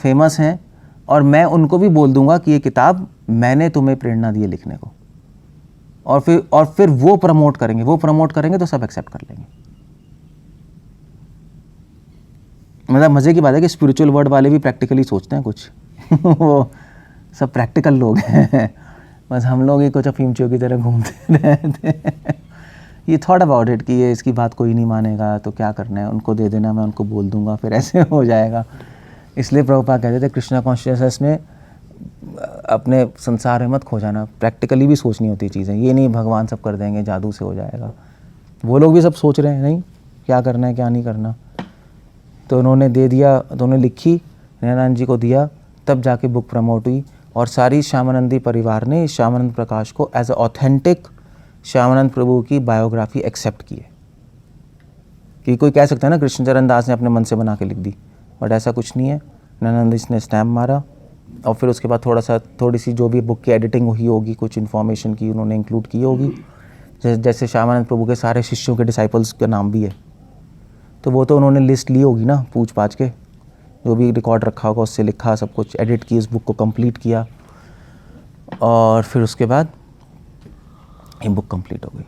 फेमस हैं, और मैं उनको भी बोल दूंगा कि ये किताब मैंने तुम्हें प्रेरणा दी है लिखने को। और फिर वो प्रमोट करेंगे तो सब एक्सेप्ट कर लेंगे। मतलब मज़े की बात है कि स्पिरिचुअल वर्ड वाले भी प्रैक्टिकली सोचते हैं कुछ। वो सब प्रैक्टिकल लोग हैं, बस हम लोग ही कुछ अफीमचियों की तरह घूमते रहते हैं। ये थॉट अबाउट इट कि ये इसकी बात कोई नहीं मानेगा तो क्या करना है, उनको दे देना, मैं उनको बोल दूंगा, फिर ऐसे हो जाएगा। इसलिए प्रभुपाद कहते थे कृष्णा कॉन्शियसनेस में अपने संसार में मत खो जाना, प्रैक्टिकली भी सोचनी होती चीज़ें। ये नहीं भगवान सब कर देंगे, जादू से हो जाएगा। वो लोग भी सब सोच रहे हैं नहीं क्या करना है क्या नहीं करना। तो उन्होंने दे दिया, तो उन्होंने लिखी, नयनानंद जी को दिया, तब जाके बुक प्रमोट हुई। और सारी श्यामानंदी परिवार ने श्यामानंद प्रकाश को एज ए ऑथेंटिक श्यामानंद प्रभु की बायोग्राफी एक्सेप्ट की है। कि कोई कह सकता है ना कृष्णचरण दास ने अपने मन से बना के लिख दी, बट ऐसा कुछ नहीं है। नयनानंद जी ने स्टैम्प मारा, और फिर उसके बाद थोड़ी सी जो भी बुक की एडिटिंग हुई होगी, कुछ इन्फॉर्मेशन की उन्होंने इंक्लूड की होगी। जैसे श्यामानंद प्रभु के सारे शिष्यों के डिसाइपल्स का नाम भी है, तो वो तो उन्होंने लिस्ट ली होगी ना, पूछ पाछ के, जो भी रिकॉर्ड रखा होगा उससे लिखा, सब कुछ एडिट की, इस बुक को कंप्लीट किया, और फिर उसके बाद ये बुक कंप्लीट हो गई।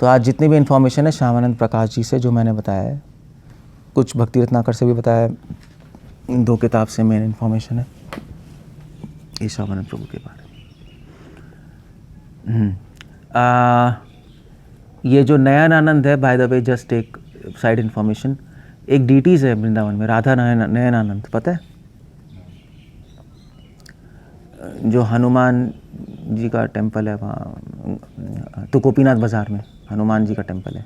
तो आज जितनी भी इन्फॉर्मेशन है श्यामानंद प्रकाश जी से जो मैंने बताया है, कुछ भक्ति रत्नाकर से भी बताया है, इन 2 किताब से मेन इन्फॉर्मेशन है ये श्यामानंद प्रभु के बारे में। ये जो नयनानंद है, बाय द वे जस्ट एक साइड इन्फॉर्मेशन, एक डीटीज है वृंदावन में, राधा नयनानंद, पता है? जो हनुमान जी का टेम्पल है वहाँ, तो गोपीनाथ बाज़ार में हनुमान जी का टेम्पल है,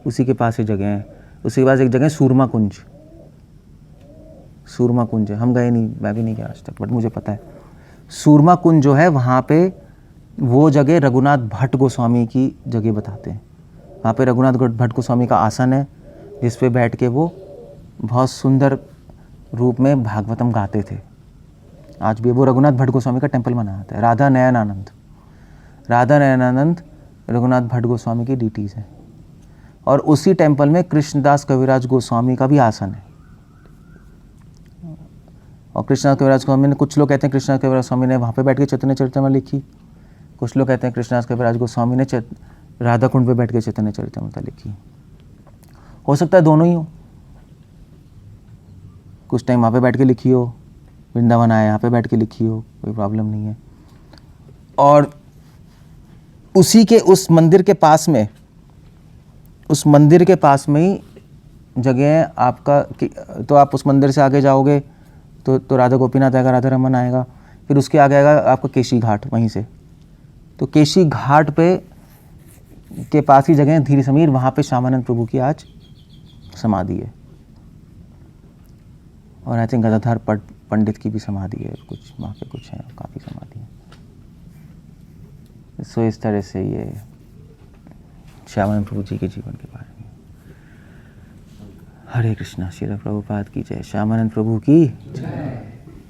उसी के पास ही जगह है। उसी के पास एक जगह है सूरमा कुंज है। हम गए नहीं, मैं भी नहीं गया आज तक, बट मुझे पता है सूरमा कुंज जो है, वहाँ पे वो जगह रघुनाथ भट्ट गोस्वामी की जगह बताते हैं। वहाँ पे रघुनाथ भट्ट गोस्वामी का आसन है, जिस पे बैठ के वो बहुत सुंदर रूप में भागवतम गाते थे। आज भी वो रघुनाथ भट्ट गोस्वामी का टेम्पल बना आता है। राधा नयनानंद रघुनाथ भट्ट गोस्वामी की डीटीज है। और उसी टेम्पल में कृष्णदास कविराज गोस्वामी का भी आसन है। और कृष्णदास कविराज गोस्वामी ने, कुछ लोग कहते हैं कृष्णदास कविराज गोस्वामी ने वहाँ पे बैठ के चैतन्य चरितामृत लिखी, कुछ लोग कहते हैं कृष्णदास कविराज गोस्वामी ने राधा कुंड पे बैठ के चैतन्य चरितामृत लिखी। हो सकता है दोनों ही हो, कुछ टाइम वहाँ पे बैठ के लिखी हो, वृंदावन आए यहाँ पे बैठ के लिखी हो, कोई प्रॉब्लम नहीं है। और उसी के उस मंदिर के पास में ही जगह है आपका, तो आप उस मंदिर से आगे जाओगे तो राधा गोपीनाथ आएगा, राधा रमन आएगा, फिर उसके आगे आएगा आपका केशी घाट। वहीं से तो केशी घाट पे के पास ही जगह है धीर समीर, वहाँ पे श्यामानंद प्रभु की आज समाधि है। और आई थिंक गदाधर पंडित की भी समाधि है, कुछ वहाँ पे कुछ है, काफ़ी समाधि है। सो इस तरह से ये श्यामानंद प्रभु जी के जीवन के बारे में। हरे कृष्णा। श्री प्रभुपाद की जय। श्यामानंद प्रभु की जय।